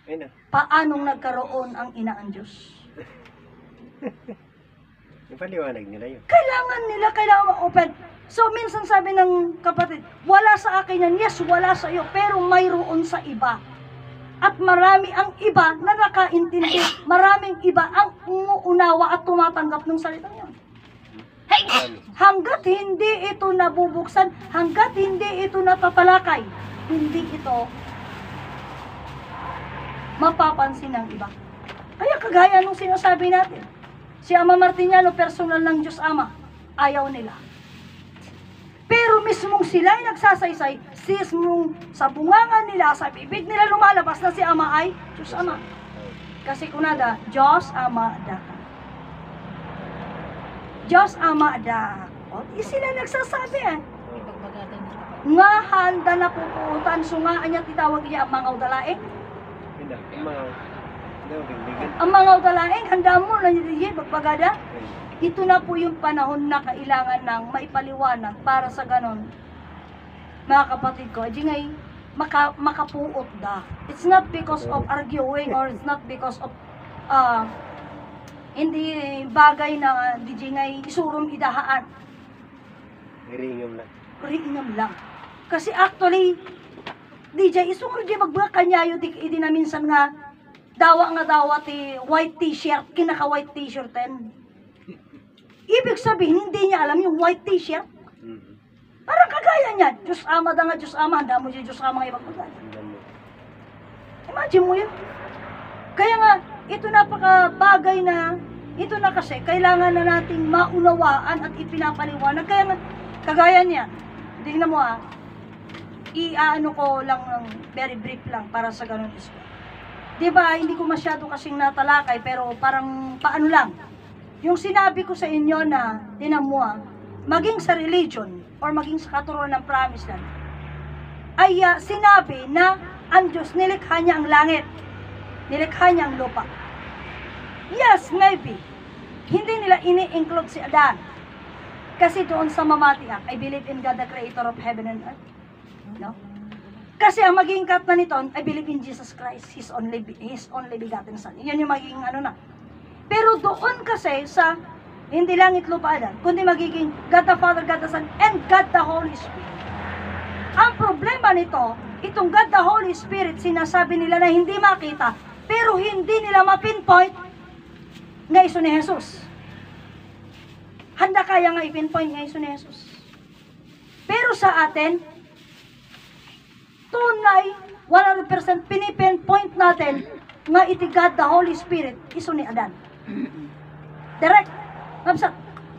Ayun na. Paanong nagkaroon ang ina ang Diyos? Ipaliwanag nila yun. Kailangan ma-open. So, minsan sabi ng kapatid, wala sa akin yan. Yes, wala sa iyo. Pero mayroon sa iba. At marami ang iba na nakaintindi. Maraming iba ang umuunawa at tumatanggap ng salitang yan. Hanggat hindi ito nabubuksan, hanggat hindi ito natatalakay, hindi ito mapapansin ng iba. Kaya kagaya nung sinasabi natin, si Ama Martiniano, personal ng Diyos Ama, ayaw nila. Pero mismong sila ay nagsasaysay, mismong sa bungangan nila, sa bibig nila lumalabas na si Ama ay Diyos Ama. Kasi kunada, Diyos Ama da. Diyos Ama da. O, sila nagsasabi Ipagbagadan nila. nga handa na pupuutan, so nga anya titawag niya ang mga udalaing. Hindi. Ang mga... bigbigan. Ang mga udalaing, handa mo na niya, magbagada. Ito na po yung panahon na kailangan ng maipaliwanag para sa ganon. Mga kapatid ko, di ngay makapuot da. It's not because of arguing or it's not because of hindi bagay na di ngay isurom idahaan. Iringam lang. Ringam lang. Kasi actually, DJ, isuro di magbaga kanyayo di na minsan nga dawa ti white t-shirt, kinaka-white t-shirt ibig sabihin, hindi niya alam yung white t-shirt. Parang kagaya niya. Diyos Ama da nga, Diyos Ama. Handa mo siya, Diyos Ama nga ibang bagay. Imagine mo yun. Kaya nga, ito napaka-bagay na, ito na kasi, kailangan na nating maunawaan at ipinapaliwanag. Kaya nga, kagaya niya. Tingnan mo iaano ko lang ng very brief lang para sa ganun isip. Diba, hindi ko masyado kasing natalakay, pero parang paano lang. Yung sinabi ko sa inyo na, tinan mo maging sa religion, or maging sa katuruan ng promise land, ay sinabi na ang Diyos, nilikha niya ang langit, nilikha niya ang lupa. Yes, maybe. Hindi nila ini-include si Adan. Kasi doon sa Mamati Act, I believe in God, the creator of heaven and earth. No? Kasi ang magiging katna nito, I believe in Jesus Christ, His only begotten Son. Yan yung magiging na. Pero doon kasi sa hindi langit lupa Adan, kundi magiging God the Father, God the Son, and God the Holy Spirit. Ang problema nito, itong God the Holy Spirit, sinasabi nila na hindi makita, pero hindi nila ma-pinpoint nga iso ni Jesus. Handa kaya nga i-pinpoint nga iso ni Jesus. Pero sa atin, tunay, 100% pinipinpoint natin nga iti God the Holy Spirit, iso ni Adan. Direct.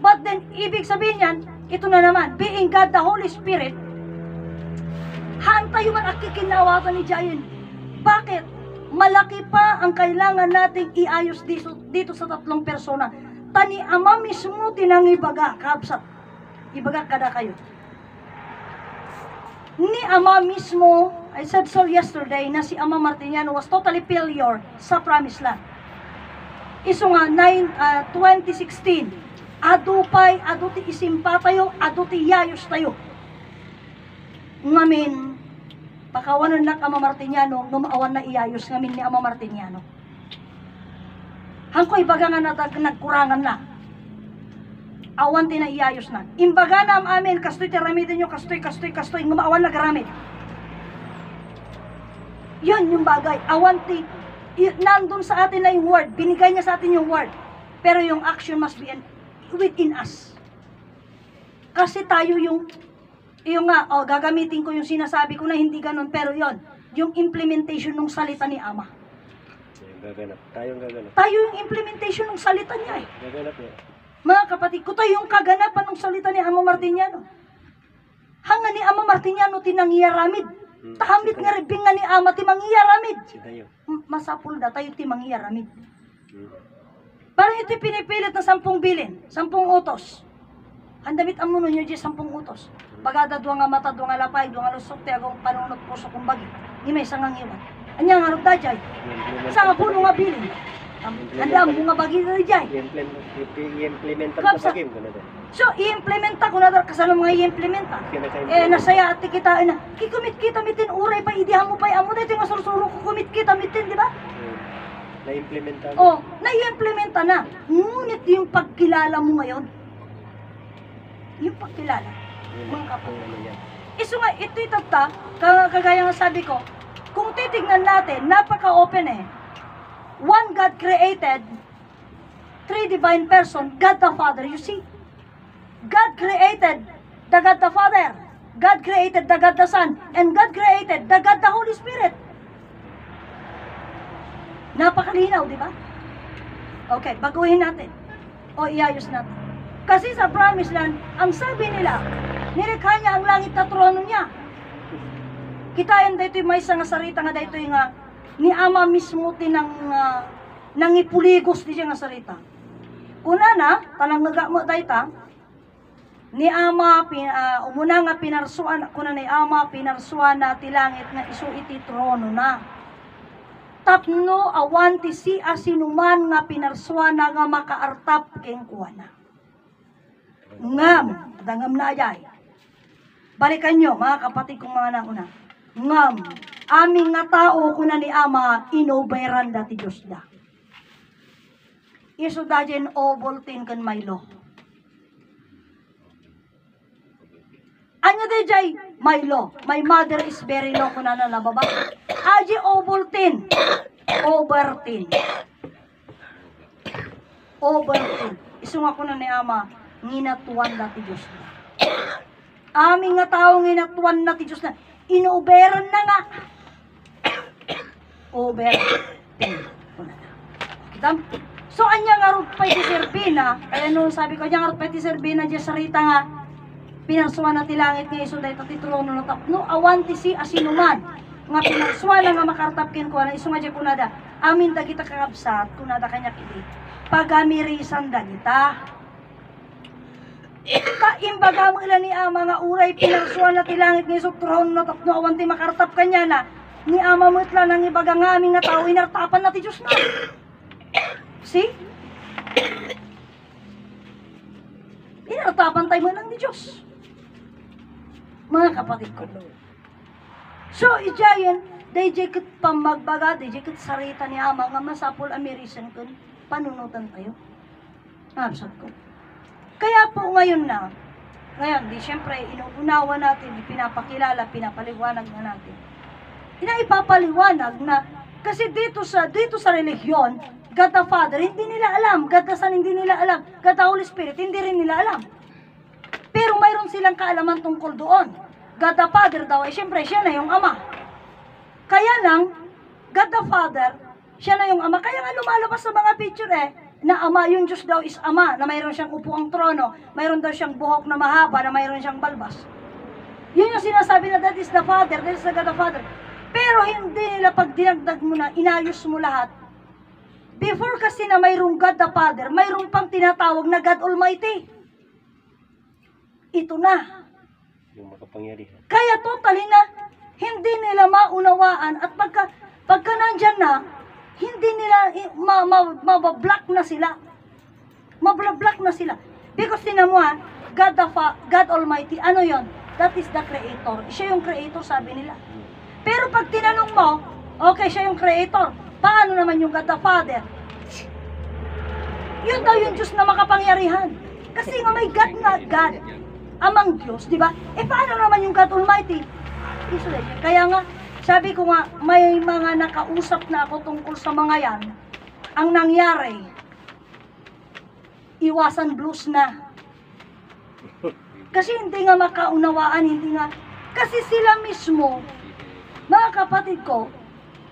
But then, ibig sabihin yan, ito na naman, being God the Holy Spirit, Haan tayo man akikinawatan ni Jayan. Bakit? Malaki pa ang kailangan nating iayos dito sa tatlong persona. Tani ama mismo tinangibaga, kapsat. Ibaga kada kayo. Ni ama mismo, I said so yesterday, na si Ama Martiniano was totally failure sa Promised Land. Iso nga, 2016, adupay, aduti isimpa tayo, aduti yayos tayo. Ngamin, pakawanan lang Ama Martiniano, numaawan na iyayos ngamin ni Ama Martiniano. Hangko'y baga nga nagkurangan na. Awan ti na iyayos na. Imbaga na amin, kastoy tiramidin nyo, kastoy, ngumaawan na garamid. Yun yung bagay. Awan ti, nandun sa atin na yung word, binigay niya sa atin yung word. Pero yung action must be within us. Kasi tayo yung nga, gagamitin ko yung sinasabi ko na hindi ganun, pero yon yung implementation ng salita ni Ama. Gaganap. Tayong gaganap. Tayo yung implementation ng salita niya eh. Gaganap niya. Mga kapatid ko, tayo yung kaganapan ng salita ni Ama Martiniano. Hanga ni Ama Martiniano tinangyaramid. Tahamit nga ribing nga ni Ama timangyaramid. Si tayo. Masapul da tayo timangyaramid. Parang ito pinipilit na 10 bilin, 10 utos. Handamit amuno nyo dyan 10 utos. Bagada duwa nga mata, duwa nga lapay, duwa nga lusok, tiagong panunot puso kong bagi. Ngimay sangang iwan. Anya nga rog dajay. Sa nga puno nga bilin. Andam bunga bagi na dajay. I-implement ang Kapsa. kapagim ko na doon. So, i-implementa ko na kasama mga i-implementa. Nasaya at kita na, kikumit kita mitin uray pa, idihan mo pa, amo dito nga sursuro ko kumit kita mitin, di ba? Na-implementa mo. Oh, na-implementa na. Ngunit yung pagkilala mo ngayon, yung pagkilala, mga kapatid. Ano yan? Iso nga, ito itata, kagaya nga sabi ko, kung titignan natin, napaka-open eh. One God created, 3 divine person, God the Father, you see? God created the God the Father, God created the God the Son, and God created the God the Holy Spirit. Napakalinaw, di ba? Okay, baguhin natin. O iayos natin. Kasi sa Promised Land, ang sabi nila, nilikha niya ang langit na trono niya. Kitayan dito may isang sarita nga dito nga, ni Ama mismo tinang nangipuligos di siya nga sarita. Kuna na, talang nagamo dayta, ni Ama, umuna nga pinarsuan, kuna ni Ama, pinarsuan na tilangit nga isu iti trono na. Tapno awan ti si asinuman nga pinarsuan na nga makaartap keng kuwana. Ngam, dangam na ayay. Balikan nyo, mga kapatid kong mga nauna. Ngam, aming nga tao kuna ni Ama, inoberan dati Diyos da. Iso da jen oboltin kan may lo. Anya de jay, may lo. My mother is very low kuna na nababa. Aji oboltin. Obertin. Obertin. Iso nga kuna ni Ama, nginatuan dati Diyos da. Aming nga tao nginatuan dati Diyos na. Inoberan na nga. Obertin. Kita? So, anya nga rin pa iti serbina, kaya nung sabi ko, anya nga rin pa iti serbina, dyan sarita nga, pinarsuan na tilangit nga iso, dahil tatitrono na tapno, awan ti si asinuman, nga pinarsuan na nga makartapkin ko, na iso nga dyan kunada, amin da kita kakabsat, kunada kanya kiti, pagamirisan da kita. Kaimbaga mo ilan ni Ama nga uray, pinarsuan na tilangit nga iso, trono na tapno, awan ti makartap kanya na, ni Ama mo itla nang ibaga nga aming nga tao, inartapan na ti Diyos na. See? Inartapan tayo mo lang ni Diyos. Mga kapatid ko. So, ijayan, day jekit pamagbaga, day jekit sarita ni Ama, nga masapol amerisan kun, panunutan tayo. Absat ko. Kaya po ngayon na, ngayon, di syempre, inuunawa natin, pinapakilala, pinapaliwanag na natin. Ipapaliwanag na, kasi dito sa relihiyon, God the Father, hindi nila alam. God the Son, hindi nila alam. God the Holy Spirit, hindi rin nila alam. Pero mayroon silang kaalaman tungkol doon. God the Father daw, syempre, siya na yung Ama. Kaya lang, God the Father, siya na yung Ama. Kaya nga lumalabas sa mga picture na Ama, yung Diyos daw is Ama, na mayroon siyang upuang trono, mayroon daw siyang buhok na mahaba, na mayroon siyang balbas. Yun yung sinasabi na that is the Father, that is the God the Father. Pero hindi nila pag dinagdag mo na, inayos mo lahat. Before kasi na mayroong God the Father, mayroong pang tinatawag na God Almighty. Ito na. Yung makapangyarihan. Kaya totally na, hindi nila maunawaan at pagka nandyan na, hindi nila mabablock na sila. Mabablock na sila. Because tinan mo God Almighty, ano yon? That is the Creator. Siya yung Creator, sabi nila. Pero pag tinanong mo, okay, siya yung Creator. Paano naman yung God the Father? Yun daw yung Diyos na makapangyarihan. Kasi nga may God na God amang Diyos, di ba? Paano naman yung God Almighty? Isolation. Kaya nga, sabi ko nga, may mga nakausap na ako tungkol sa mga yan. Ang nangyari, iwasan blues na. Kasi hindi nga makaunawaan, hindi nga. Kasi sila mismo, mga kapatid ko,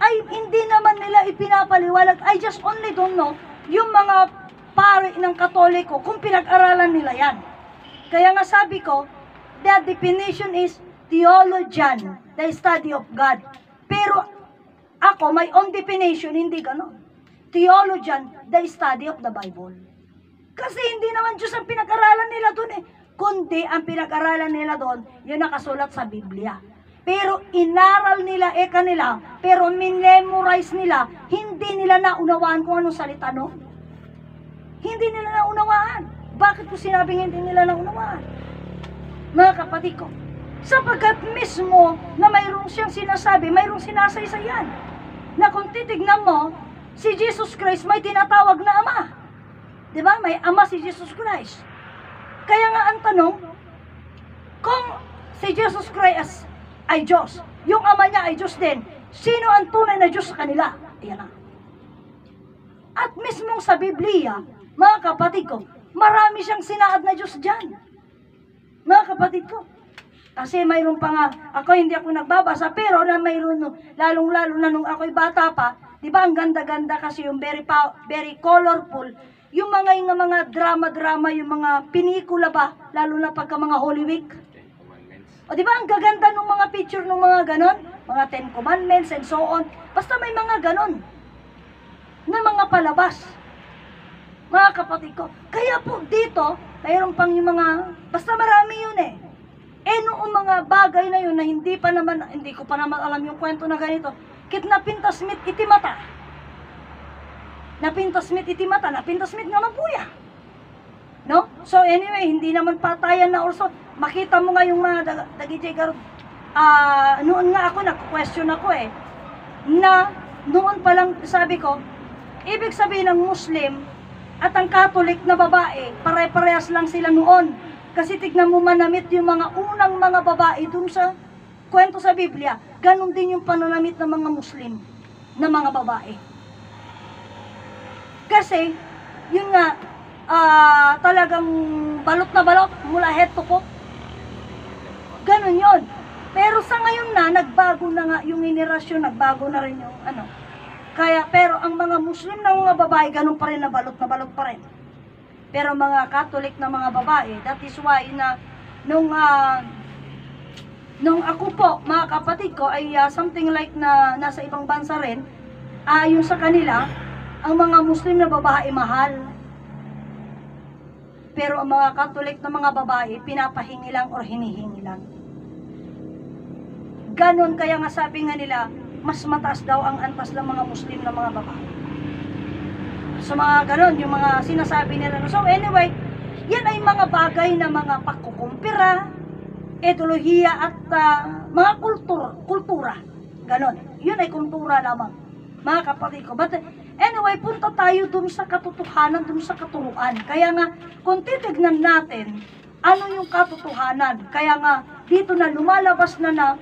ay hindi naman nila ipinapaliwalag. I just only don't know yung mga pari ng Katoliko kung pinag-aralan nila yan. Kaya nga sabi ko, the definition is theologian, the study of God. Pero ako, my own definition, hindi gano'n. Theologian, the study of the Bible. Kasi hindi naman Diyos ang pinag-aralan nila doon kundi ang pinag-aralan nila doon, yun nakasulat sa Biblia. Pero inaral nila kanila, pero memorize nila, hindi nila naunawaan kung anong salita, no? Hindi nila naunawaan. Bakit ko sinabing hindi nila naunawaan? Mga kapatid ko, sapagkat mismo na mayroong siyang sinasabi, mayroong sinasaysayan, na kung titignan mo, si Jesus Christ may tinatawag na Ama. Diba? May Ama si Jesus Christ. Kaya nga ang tanong, kung si Jesus Christ ay Diyos, yung Ama niya ay Diyos din, sino ang tunay na Diyos sa kanila? Yan na. At mismong sa Biblia, mga kapatid ko, marami siyang sinaad na Diyos dyan. Mga kapatid ko. Kasi mayroon pa nga, hindi ako nagbabasa, pero na mayroon, lalong-lalo na nung ako'y bata pa, di ba ang ganda-ganda kasi yung very colorful, yung mga drama-drama, yung mga pinikula ba, lalo na pagka mga Holy Week. O di ba ang gaganda ng mga picture ng mga ganon, mga Ten Commandments and so on. Basta may mga ganon na mga palabas. Mga kapatid ko. Kaya po dito, mayroon pang yung mga, basta marami yun noong mga bagay na yun na hindi ko pa naman alam yung kwento na ganito. Napintas mit itimata. Napintas mit itimata, napintas mit nga magbuya. No? So anyway, hindi naman patayan na also. Makita mo nga yung mga dagijay garod. Noon nga ako, nag-question ako na noon pa lang sabi ko, ibig sabihin ng Muslim at ang Catholic na babae, pare-parehas lang sila noon. Kasi tignan mo manamit yung mga unang mga babae dun sa kwento sa Biblia. Ganon din yung pananamit ng mga Muslim na mga babae. Kasi, yun nga, talagang balot na balot mula head to foot. Ganon yun. Pero sa ngayon na, nagbago na nga yung henerasyon, nagbago na rin yung Kaya, pero ang mga Muslim na mga babae, ganun pa rin na balot pa rin. Pero mga Catholic na mga babae, that is why na nung ako po, mga kapatid ko, ay something like na nasa ibang bansa rin, yung sa kanila, ang mga Muslim na babae mahal. Pero ang mga Catholic na mga babae, pinapahingi lang or hinihingi lang. Ganon, kaya nga sabi nga nila, mas mataas daw ang antas ng mga Muslim na mga babae. So mga ganon, yung mga sinasabi nila. So anyway, yan ay mga bagay na mga pagkukumpira, ideolohiya at mga kultura. Ganon. Yun ay kultura lamang, mga kapatid ko. But anyway, punta tayo dun sa katotohanan, dun sa katuruan. Kaya nga, kung titignan natin, ano yung katotohanan? Kaya nga, dito na lumalabas na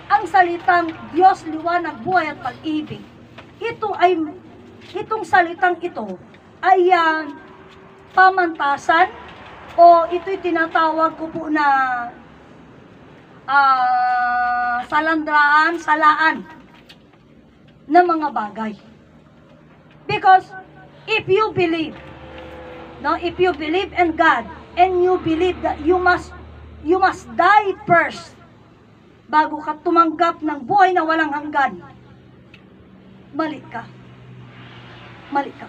ang salitang Diyos, liwanag, buhay at pag-ibig. Itong salitang ito ay pamantasan o ito'y tinatawag ko po na salaan ng mga bagay. Because if you believe in God and you believe that you you must die first bago ka tumanggap ng buhay na walang hanggan. Mali ka. Mali ka.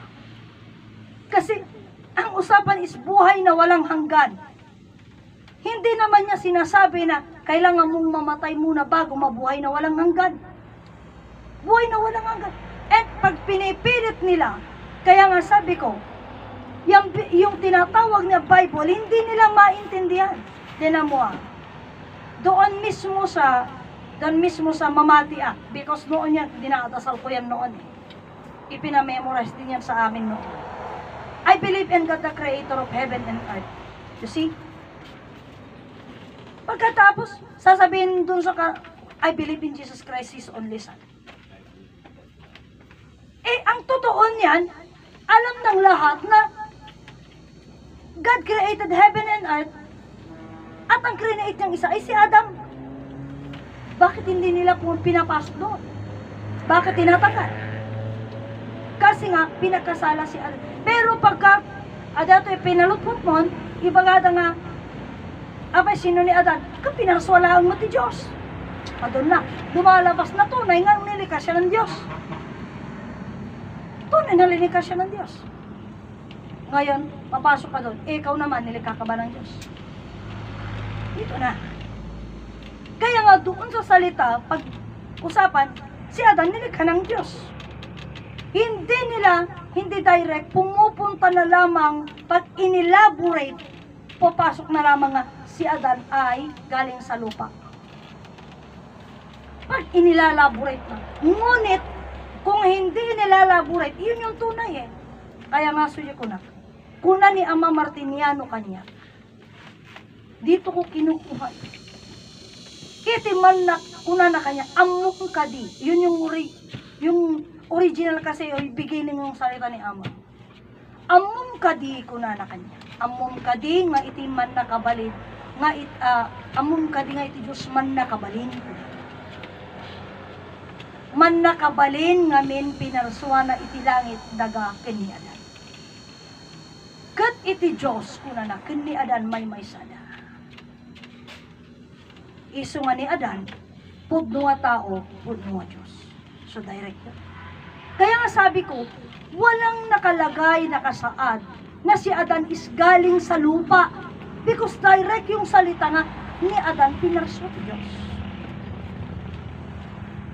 Kasi ang usapan is buhay na walang hanggan. Hindi naman niya sinasabi na kailangan mong mamatay muna bago mabuhay na walang hanggan. Buhay na walang hanggan. At pag pinipilit nila, kaya nga sabi ko, yung tinatawag na Bible, hindi nila maintindihan. Tinan mo doon mismo sa Mamati Act, because noon yan, dinadasal ko yan noon. Ipinamemorize din yan sa amin noon. I believe in God, the creator of heaven and earth. You see? Pagkatapos, sasabihin dun I believe in Jesus Christ, His only Son. Ang totoo niyan, alam ng lahat na God created heaven and earth at ang create niyang isa ay si Adam. Bakit hindi nila pinapasok doon? Bakit tinatanggal? Kasi nga, pinakasala si Adam. Pero pagka dato pinalutpot mo, ibagada nga, abay sino ni Adan? Pinaswalaan mo ti Diyos. Adon na, lumalabas na tunay nga nilikas siya ng Diyos. Tunay na nilikas siya ng Diyos. Ngayon, papasok ka doon. Ikaw naman, nilikha ka ba ng Diyos? Ito na. Kaya nga doon sa salita, pag usapan, si Adan nilikha ng Diyos. Hindi direct, pumupunta na lamang, pag inelaborate, papasok na lamang nga, si Adan ay galing sa lupa. Pag inilalaborate na. Ngunit, kung hindi inilalaborate, yun yung tunay Kaya nga suyo ko na, kuna ni Ama Martiniano kanya, dito ko kinukuha. Iti man na, kuna na kanya, amok kadi. Yun yung original kasi, yung beginning ng salita ni Ama. Amok kadi kuna na kanya. Amok kadi nga iti man nakabalid. Amok kadi nga iti Diyos man nakabalin. Man nakabalin ngamin pinarsuwa na iti langit daga kini Adan. Kat iti Diyos kuna na kini Adan may sada. Isu nga ni Adan, pudno nga tao, pudno nga Diyos. So direct yun. Kaya nga sabi ko, walang nakalagay nakasaad na si Adan is galing sa lupa. Because direct yung salita nga ni Adan pinarsuwa ti Diyos.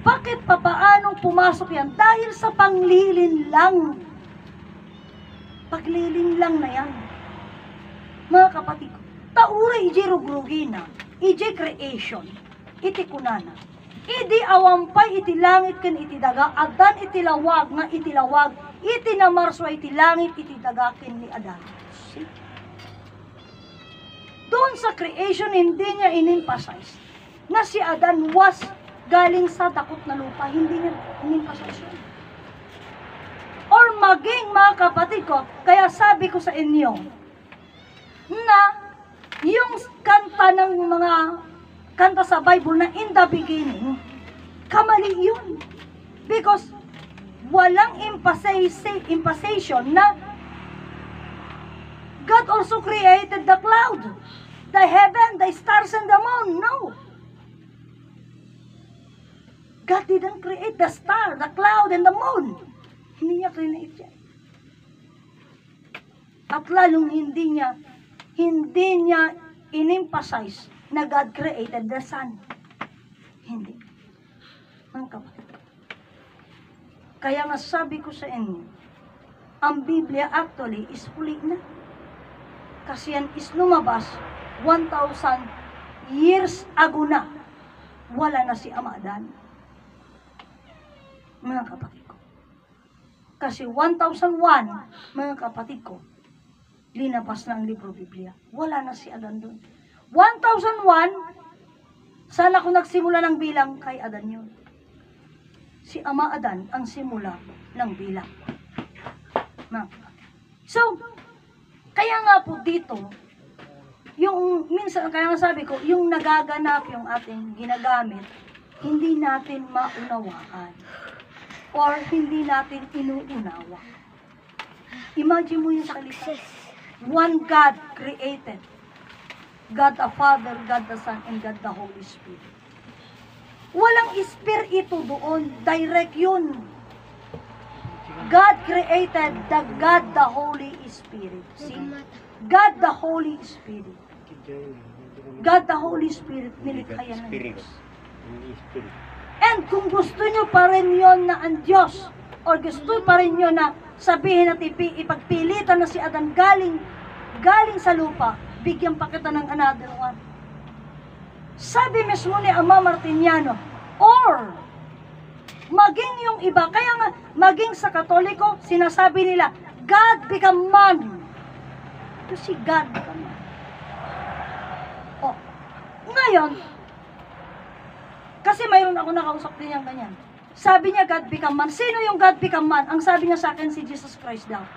Bakit papaanong pumasok yan? Dahil sa panglilin lang. Paglilin lang na yan. Mga kapatid ko, taura iji rugrugina, iji creation, iti kunana. Idi awampay iti langit ken iti daga, Adan iti lawag nga iti lawag, iti namarswa iti langit iti daga ken ni Adan. See? Doon sa creation, hindi niya in-emphasize na si Adan was galing sa takot na lupa, hindi niya in-emphasize yun. Or maging mga kapatid ko, kaya sabi ko sa inyo, na yung kanta ng mga kanta sa Bible na in the beginning, kamali yun. Because walang emphasization na God also created the cloud, the heaven, the stars, and the moon. No. God didn't create the star, the cloud, and the moon. Hindi niya create yan. At lalong hindi niya in-emphasize na God created the sun. Hindi. Ang kapatid. Kaya nga sabi ko sa inyo, ang Biblia actually is huli na. Kasi yan is lumabas 1,000 years ago na. Wala na si Ama Adan. Mga kapatid ko. Kasi 1001, mga kapatid ko, linabas na ang libro Biblia. Wala na si Adan doon. 1001, sana kung nagsimula ng bilang, kay Adan yun. Si Ama Adan ang simula ng bilang. So, kaya nga po dito, yung minsan, kaya nga sabi ko, yung nagaganap yung ating ginagamit, hindi natin maunawaan. Or hindi natin inuunawa. Imagine mo yung salita. One God created God the Father, God the Son, and God the Holy Spirit. Walang espiritu doon. Direct yun. God created the God the Holy Spirit. See? God the Holy Spirit. God the Holy Spirit, nilikha yan ng Spirit. Diyos. Hindi spirit. And kung gusto nyo pa rin yun na ang Diyos, or gusto pa rin nyo na sabihin at ipagpilitan na si Adan galing sa lupa, bigyan pa kita ng another one. Sabi mismo ni Ama Martiniano, or maging yung iba, kaya nga maging sa Katoliko, sinasabi nila, God become man. Ito si God become man. Oh, ngayon, kasi mayroon ako nakausap din yung ganyan. Sabi niya, God become man. Sino yung God become man? Ang sabi niya sa akin, si Jesus Christ daw.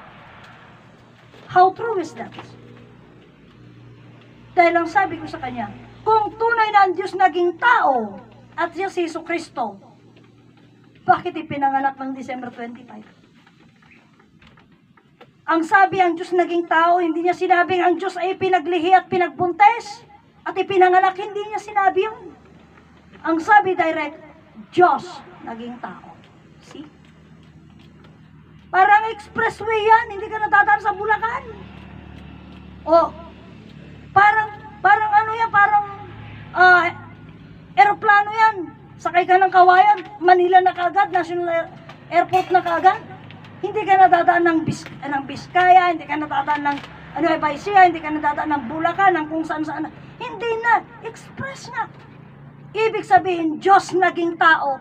How true is that? Dahil ang sabi ko sa kanya, kung tunay na ang Diyos naging tao, at siya si Jesu Kristo, bakit ipinanganak ng December 25? Ang sabi, ang Diyos naging tao, hindi niya sinabing ang Diyos ay pinaglihi at pinagbuntes, at ipinanganak, hindi niya sinabi yun. Ang sabi direct, Diyos naging tao. See? Parang expressway yan, hindi ka natadaan sa Bulacan. O, parang ano yan, parang aeroplano yan. Sakay ka ng kawayan, Manila na kaagad, National Airport na kaagad. Hindi ka nadadaan ng Biskaya, hindi ka nadadaan ng Baisia, hindi ka nadadaan ng Bulacan, ng kung saan-saan. Hindi na, express na. Ibig sabihin, Diyos naging tao,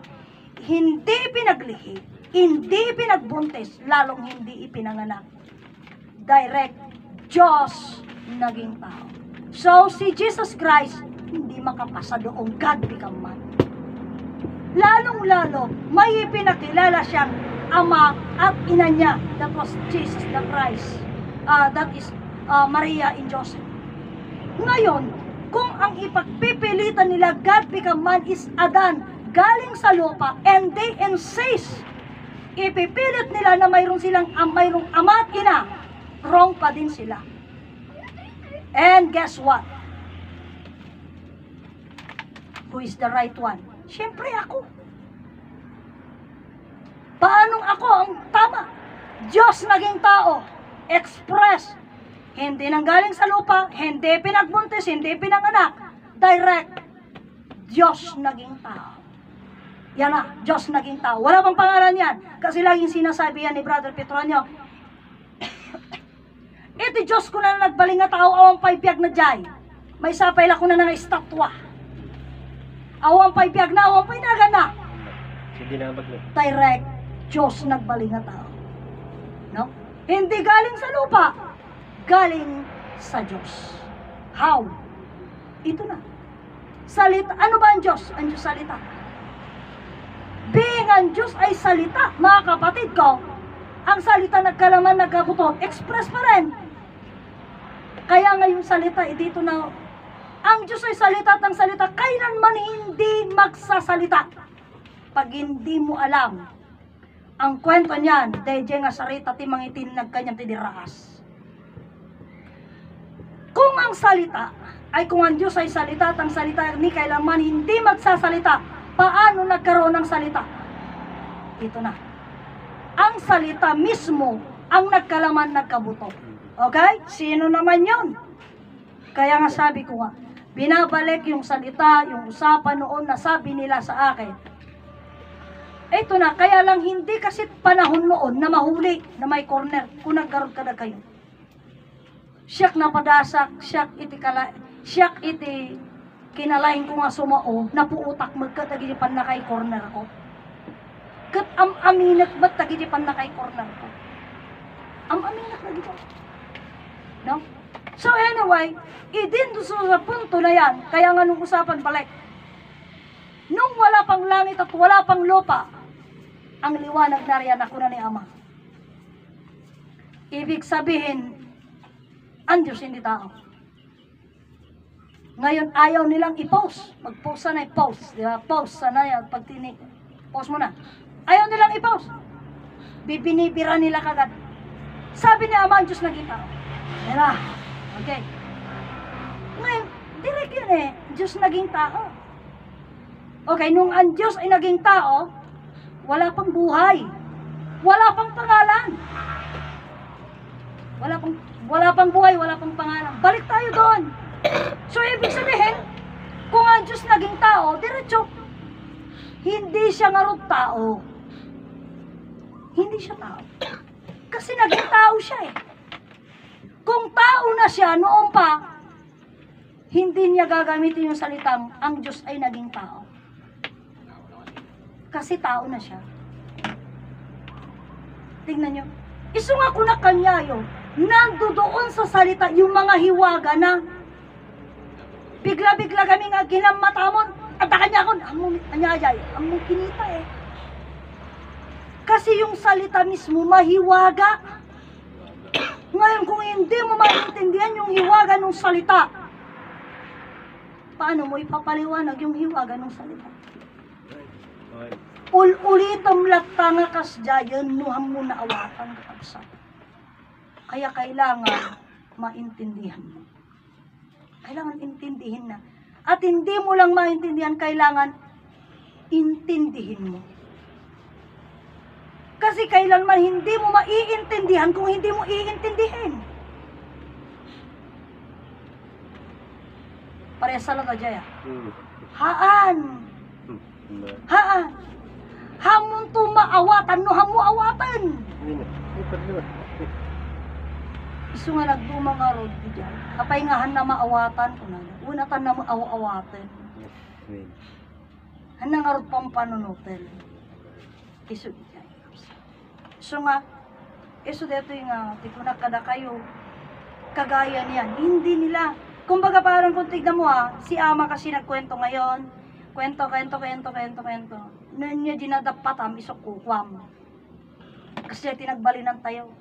hindi pinaglihi, hindi pinagbuntis, lalong hindi ipinanganak. Direct, Diyos naging tao. So, si Jesus Christ, hindi makapasa doong God become man. Lalong-lalo, may ipinakilala siyang ama at ina niya. That was Jesus the Christ. That is Maria and Joseph. Ngayon, kung ang ipagpipilitan nila God become man is Adan, galing sa lupa, and they insist, ipipilit nila na mayroong ama at ina, wrong pa din sila. And guess what? Who is the right one? Siyempre ako. Paanong ako ang tama? Diyos naging tao. Express. Hindi nanggaling sa lupa, hindi pinagbuntis, hindi pinanganak. Direct. Diyos naging tao. Yan na, Diyos naging tao. Wala bang pangalan yan? Kasi laging sinasabi yan ni Brother Petronio, iti Diyos ko na nagbaling nga tao, awang paipyag na jay. May sapay la ko na nga estatwa. Awang paipyag na, awang painagan na. Hindi na maglo. Direct, Diyos nagbaling nga tao. No? Hindi galing sa lupa, galing sa Diyos. How? Ito na. Salita. Ano ba ang Diyos? Ang Diyos salita. Being ang Diyos ay salita, mga kapatid ko, ang salita nagkalaman, nagkabuto, express pa rin. Kaya nga yung salita, dito na, ang Diyos ay salita at ang salita, kailanman hindi magsasalita. Pag hindi mo alam, ang kwento niyan, dahil nga sarita, timangitin, nagkanyang tidiraas. Kung ang salita, ay kung ang Diyos ay salita at ang salita ni kailanman hindi magsasalita, paano nagkaroon ng salita? Ito na. Ang salita mismo ang nagkalaman, nagkabuto. Okay? Sino naman yon? Kaya nga sabi ko nga, binabalik yung salita, yung usapan noon na sabi nila sa akin. Ito na, kaya lang hindi kasi panahon noon na mahuli, na may corner, kung nagkaroon ka na kayo. Siyak na padasak, siyak iti kinalain ko nga sumao, napuutak magkatagipan na kay corner ko. Kat aminat ba't tagipan na kay corner ko? Aminat na dito. No? So anyway, idin doon sa punto na yan, kaya nga nung usapan balik, nung wala pang langit at wala pang lupa, ang liwanag na riyan ako na ni Ama. Ibig sabihin, ang Diyos hindi tao. Ngayon, ayaw nilang i-post. Mag-post sana i-post. Diba? Post sana yan. Pag post mo na. Ayaw nilang i-post. Bibinibira nila kagad. Sabi ni Ama, ang Diyos naging tao. Yan na. Okay. Ngayon, Direct yun eh. Diyos naging tao. Okay, nung ang Diyos ay naging tao, wala pang buhay. Wala pang pangalan. Wala pang buhay, wala pang pangalan. Balik tayo doon. So, ibig sabihin, kung ang Diyos naging tao, diretso, hindi siya nga rin tao. Hindi siya tao. Kasi naging tao siya eh. Kung tao na siya noon pa, hindi niya gagamitin yung salitang ang Diyos ay naging tao. Kasi tao na siya. Tingnan nyo. Isunga ko na kanya yun. Nandoon sa salita yung mga hiwaga na bigla-bigla kami nga ginamatamon at kanya ako, among kinita eh. Kasi yung salita mismo mahiwaga. Ngayon kung hindi mo maintindihan yung hiwaga ng salita, paano mo ipapaliwanag yung hiwaga ng salita? Ulitom latanga kasdayan nuham mo na awatan kapsa. Kaya kailangan maintindihan mo. Kailangan intindihin na. At hindi mo lang maintindihan, kailangan intindihin mo. Kasi kailanman hindi mo maiintindihan kung hindi mo iintindihin. Paresa lang ka, Jaya. Haan. Haan. Hamon to maawatan, no hamo awatan. Isu nga nagdumang nga road ko dyan. Kapaingahan na maawatan ko na. Unatan na maawaten. Hanang nga road pang panunutin. Isu dyan. So nga, isu dito yung tikunak kada kayo. Kagaya niyan. Hindi nila. Kumbaga parang kung tignan mo si ama kasi nagkwento ngayon. Kwento. Noon niya dinadapatam, isok kukwam. Kasi tinagbalinan tayo.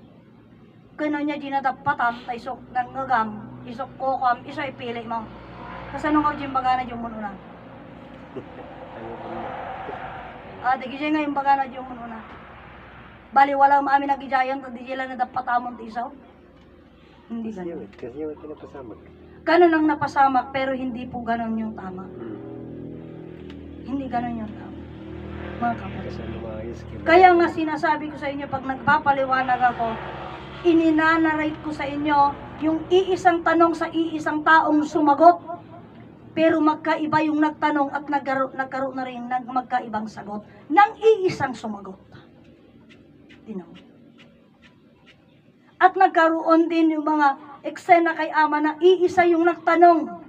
Kano niya dinadapatam, tayo isok nangagam, isok kukwam, isok ipili mo. Kasi nung ako yung bagana yung mununa. Dagi siya nga yung bagana yung mununa. Bali wala maamin nagijayan, hindi sila nadapatamon isaw. Hindi ganun. Kasi yung pinapasamak. Ganun ang napasamak, pero hindi po ganun yung tama. Hindi ganun yung tama. Mga kapatid. Kaya nga sinasabi ko sa inyo, pag nagpapaliwanag ako, ininanarrate ko sa inyo yung iisang tanong sa iisang taong sumagot. Pero magkaiba yung nagtanong at nagkaroon na rin ng magkaibang sagot ng iisang sumagot. Tinaw. At nagkaroon din yung mga eksena kay ama na iisa yung nagtanong.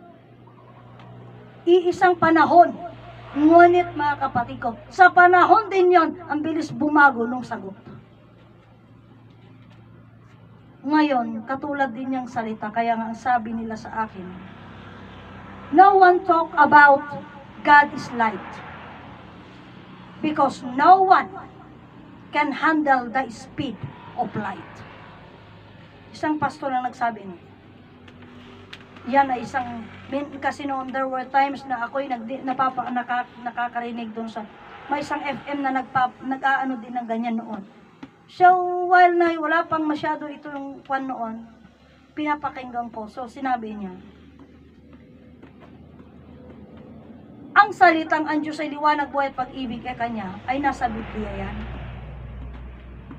Iisang panahon. Ngunit mga kapatid ko, sa panahon din yon, ang bilis bumago nung sagot. Ngayon, katulad din yung salita, kaya nga ang sabi nila sa akin, no one talk about God is light. Because no one can handle the speed of light. Isang pastor na nagsabi niya. Yan ay isang, kasi noon there were times na ako'y nakakarinig doon sa, may isang FM na nag-aano din ng ganyan noon. So, while na wala pang masyado ito yung kwan noon, pinapakinggan ko. So, sinabi niya, ang salitang ang Diyos ay liwanag, buhay at pag-ibig kay Kanya, ay nasa Biblia yan.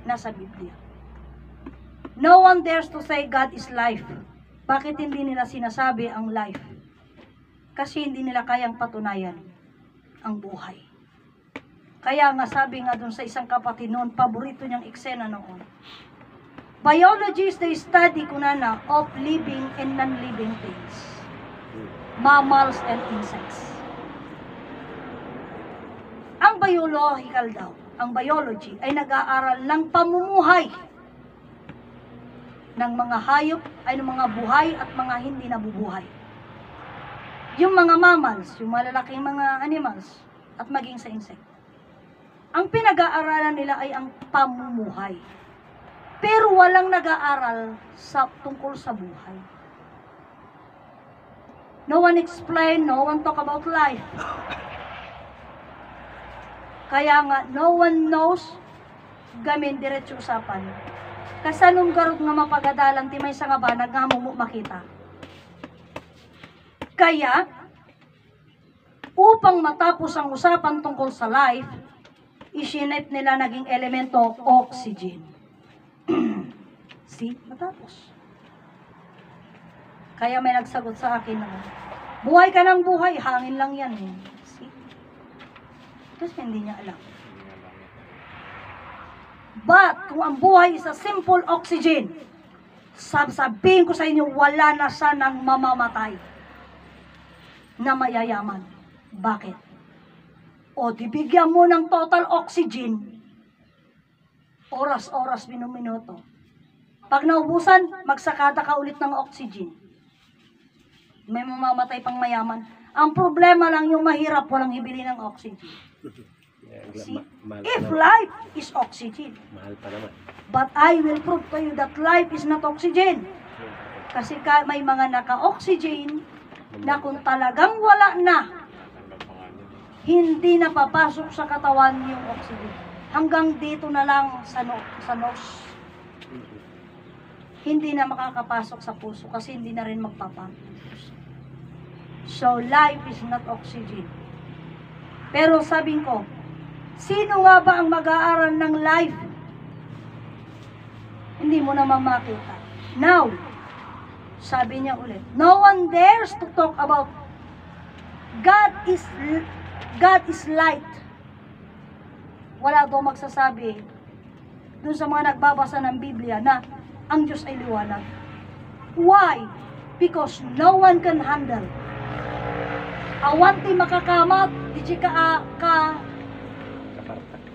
Nasa Biblia. No one dares to say God is life. Bakit hindi nila sinasabi ang life? Kasi hindi nila kayang patunayan ang buhay. Kaya nga sabi nga dun sa isang kapatid noon, paborito niyang eksena noon. Biology is the study kunana of living and non-living things. Mammals and insects. Ang biological daw, ang biology ay nag-aaral ng pamumuhay ng mga hayop, ay ng mga buhay at mga hindi nabubuhay. Yung mga mammals, yung malalaking mga animals, at maging sa insect. Ang pinag-aaralan nila ay ang pamumuhay. Pero walang nag-aaral tungkol sa buhay. No one explain, no one talk about life. Kaya nga, no one knows, gamin diretso usapan. Kasanong garod nga mapagadalang timay sa nga ba, naghamumo makita. Kaya, upang matapos ang usapan tungkol sa life, isinip nila naging elemento oxygen. See? Matapos. Kaya may nagsagot sa akin na, buhay ka ng buhay, hangin lang yan. Eh. See? Kasi hindi niya alam. But, kung ang buhay is a simple oxygen, sabihin ko sa inyo, wala na siya nang mamamatay na mayayaman. Bakit? O, dibigyan mo ng total oxygen, oras-oras, minuto. Pag naubusan, magsakada ka ulit ng oxygen. May mamamatay pang mayaman. Ang problema lang yung mahirap, walang ibili ng oxygen. See? If life is oxygen, Mahal pa naman. but I will prove to you that life is not oxygen. Kasi may mga naka-oxygen na kung talagang wala na, hindi na papasok sa katawan yung oxygen. Hanggang dito na lang sa nose. Hindi na makakapasok sa puso kasi hindi na rin magpapasok. So, life is not oxygen. Pero sabihin ko, sino nga ba ang mag-aaral ng life? Hindi mo naman makita. Now, sabi niya ulit, no one dares to talk about God is light. Wala daw magsasabi dun sa mga nagbabasa ng Biblia na ang Diyos ay liwanag. Why? Because no one can handle. Awan ti makakamat, di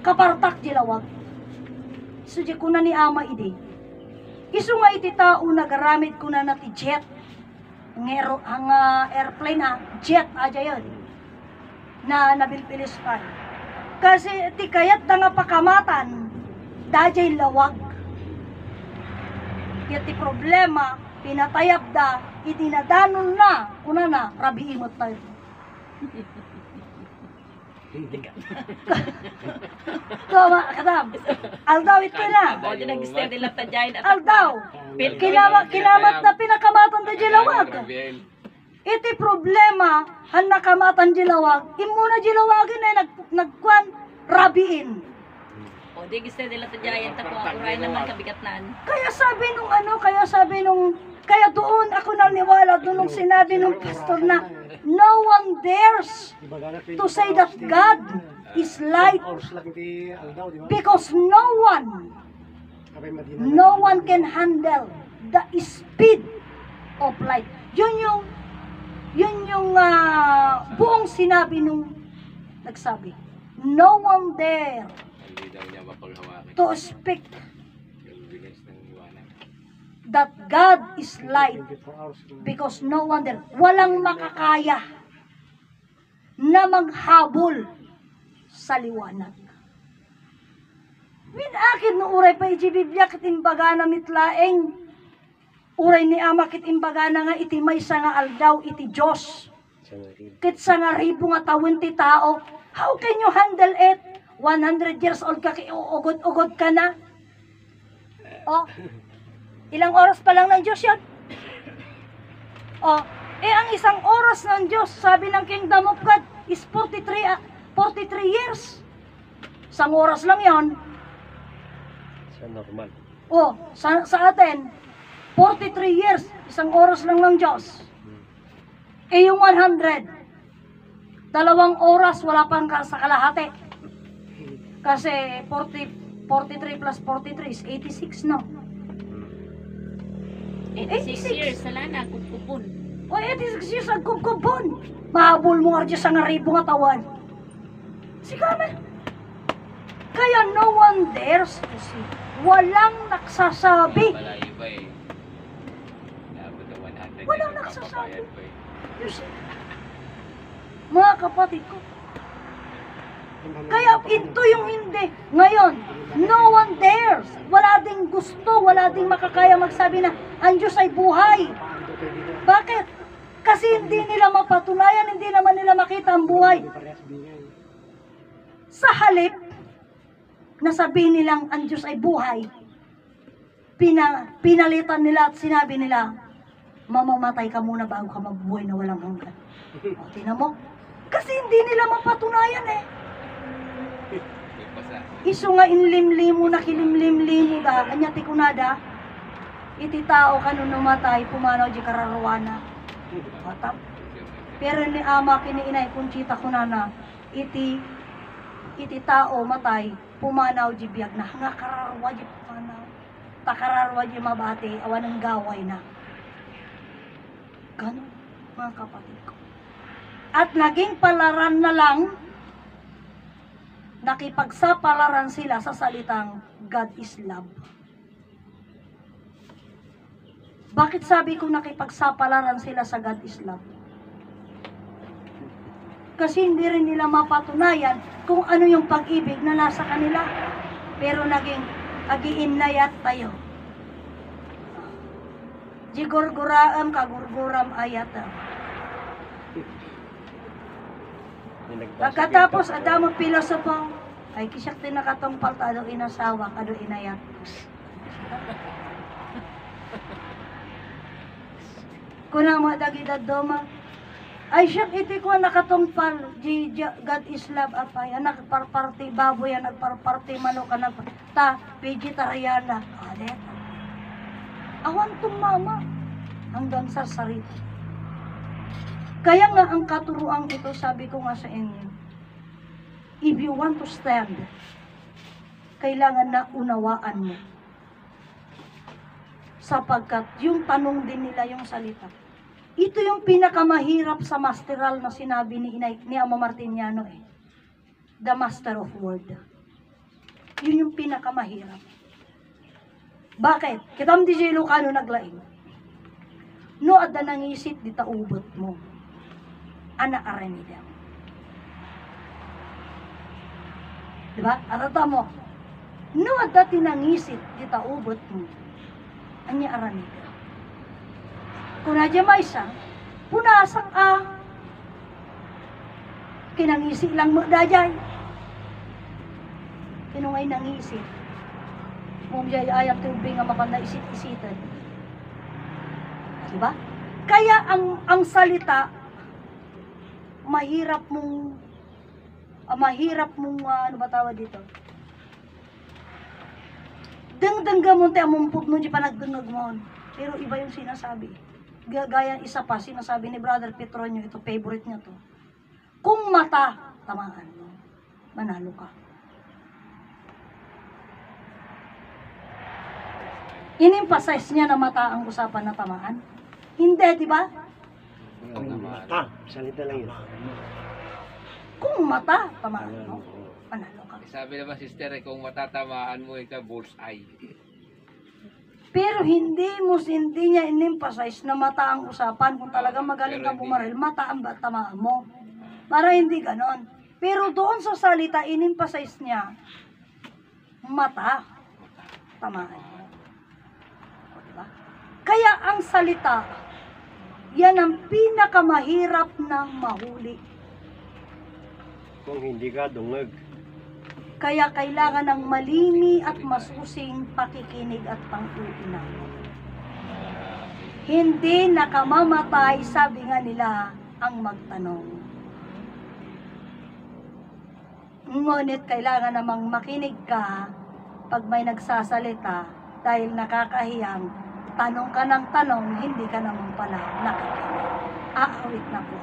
kapartak jilawag. So di kuna ni ama idi. Isu nga iti tao nagaramid kuna na ti jet. Ang airplane jet aja yun. Na nabilpilis pa. Kasi ti kayat da nga pakamatan, dajay lawag. Kaya ti problema, pinatayab da, idinadanon na, kuna na, rabiimot tayo. Tama, kadam. Aldaw ito na. O, di nag-stay nila ta dyan. Aldaw. Kinamat na pinakamatan da jilawag. Iti problema, han nakamatan jilawag, imuna jilawagin ay nagkwan, rabiin. O, di nag-stay nila ta dyan. Tapo ang uray naman kabigatnan. Kaya sabi nung, kaya doon ako naniwala, doon nung sinabi nung pastor na, no one dares to say that God is light because no one can handle the speed of light. Yun yung buong sinabi nung nagsabi. No one dare to speak that God is light because no one there, walang makakaya na maghabol sa liwanag. Min akid no uray pa iti Biblia ket imbaga na mitlaeng uray ni ama ket imbaga na nga iti maysa nga aldaw iti Dios. Ket sa nga ribo nga tawen ti tao, how can you handle it? 100 years old ka ugod-ugod ka na. Oh, ilang oras pa lang ng Diyos yan? Oh, ang isang oras ng Diyos, sabi ng Kingdom of God, is 43 years. Isang oras lang yon. Sa normal. Oh, sa atin, 43 years, isang oras lang ng Diyos. Yung 100, 2 oras, wala pang sa kalahati. Kasi 43 plus 43 is 86, no? 86 years, sala na, kupupon. O 86 years ang kubkubon. Mahabol mo nga sa nga ribo nga tawan. Sigana. Kaya no one dares to see. Walang nagsasabi. Walang nagsasabi. You see? Mga kapatid ko. Kaya ito yung hindi. Ngayon, no one dares. Wala ding gusto, wala ding makakaya magsabi na ang Diyos ay buhay. Bakit? Kasi hindi nila mapatunayan, hindi naman nila makita ang buhay. Sa halip, na sabihin nilang ang Diyos ay buhay, pinalitan nila at sinabi nila, mamamatay ka muna bago ka mabuhay na walang hanggan. O, tinan mo? Kasi hindi nila mapatunayan eh. Iso nga inlimlimo na kilimlimlimo da, anya ti kunada, iti tao kanu namatay, pumanaw di kararwana. Otap. Pero ni ama kini inay kunchita kunana, iti tao matay, pumanaw di biyag na, nga kararwa di pumanaw. Takararwa di mabati, awan ng gaway na. Ganon, mga kapatid ko. At naging palaran na lang, nakipagsapalaran sila sa salitang God is love. Bakit sabi ko nakipagsapalaran sila sa God is love? Kasi hindi rin nila mapatunayan kung ano yung pag-ibig na nasa kanila. Pero naging agiinnayat tayo. Jigurguraam kagurguram ayata. Pagkatapos adamo pilosopo, ay kisyak din nakatong paltado inasawa, kado inayat. Kuna mo dagidad doma, ay siyak iti ko nakatungpal, God is love apay, nagparparti baboy, nagparparti manok, ta, vegetariana, adet. Awan tumama, hanggang sa sarili. Kaya nga ang katuruang ito, sabi ko nga sa inyo, if you want to stand, kailangan na unawaan mo. Sapagkat yung tanong din nila yung salita. Ito yung pinakamahirap sa masteral na sinabi ni Amo Martiniano eh. The master of word. Yun yung pinakamahirap. Bakit? Kitam di siya Lucano naglaing. No, adda nangisit di taubot mo. Anak aranida. Diba? Arata mo. No, adda tinangisit di taubot mo. Anya aranida. Kung nadya may isa, punasak kinangisi lang mo dajay. Kinungay nangisit. Kung jay ayang tubig nga makanda isit-isitan. Diba? Kaya ang salita, mahirap mong ano ba tawag dito? Dengdengga mo tayo mumpod mo di pa nagdengag mo. Pero iba yung sinasabi. Gaya isa pa, sinasabi ni Brother Petronio, ito favorite niya to. Kung mata, tamaan mo, manalo ka. In-emphasize niya na mata ang usapan na tamaan. Hindi, di ba? Salita lang yun. Kung mata, tamaan mo, manalo ka. Sabi naman sister, kung matatamaan mo ikaw, bullseye. Pero hindi niya in-emphasize na mata ang usapan. Kung talagang magaling ka bumaril, mata ang tamaan mo. Para hindi ganon. Pero doon sa salita, in-emphasize niya, mata, tamaan mo. Diba? Kaya ang salita, yan ang pinakamahirap na mahuli. Kung hindi ka dungag. Kaya kailangan ng malini at masusing pakikinig at pang-uinaw. Hindi nakamamatay, sabi nga nila, ang magtanong. Ngunit kailangan namang makinig ka pag may nagsasalita dahil nakakahiyang tanong ka ng tanong, hindi ka naman pala nakikinig. Aawit na po.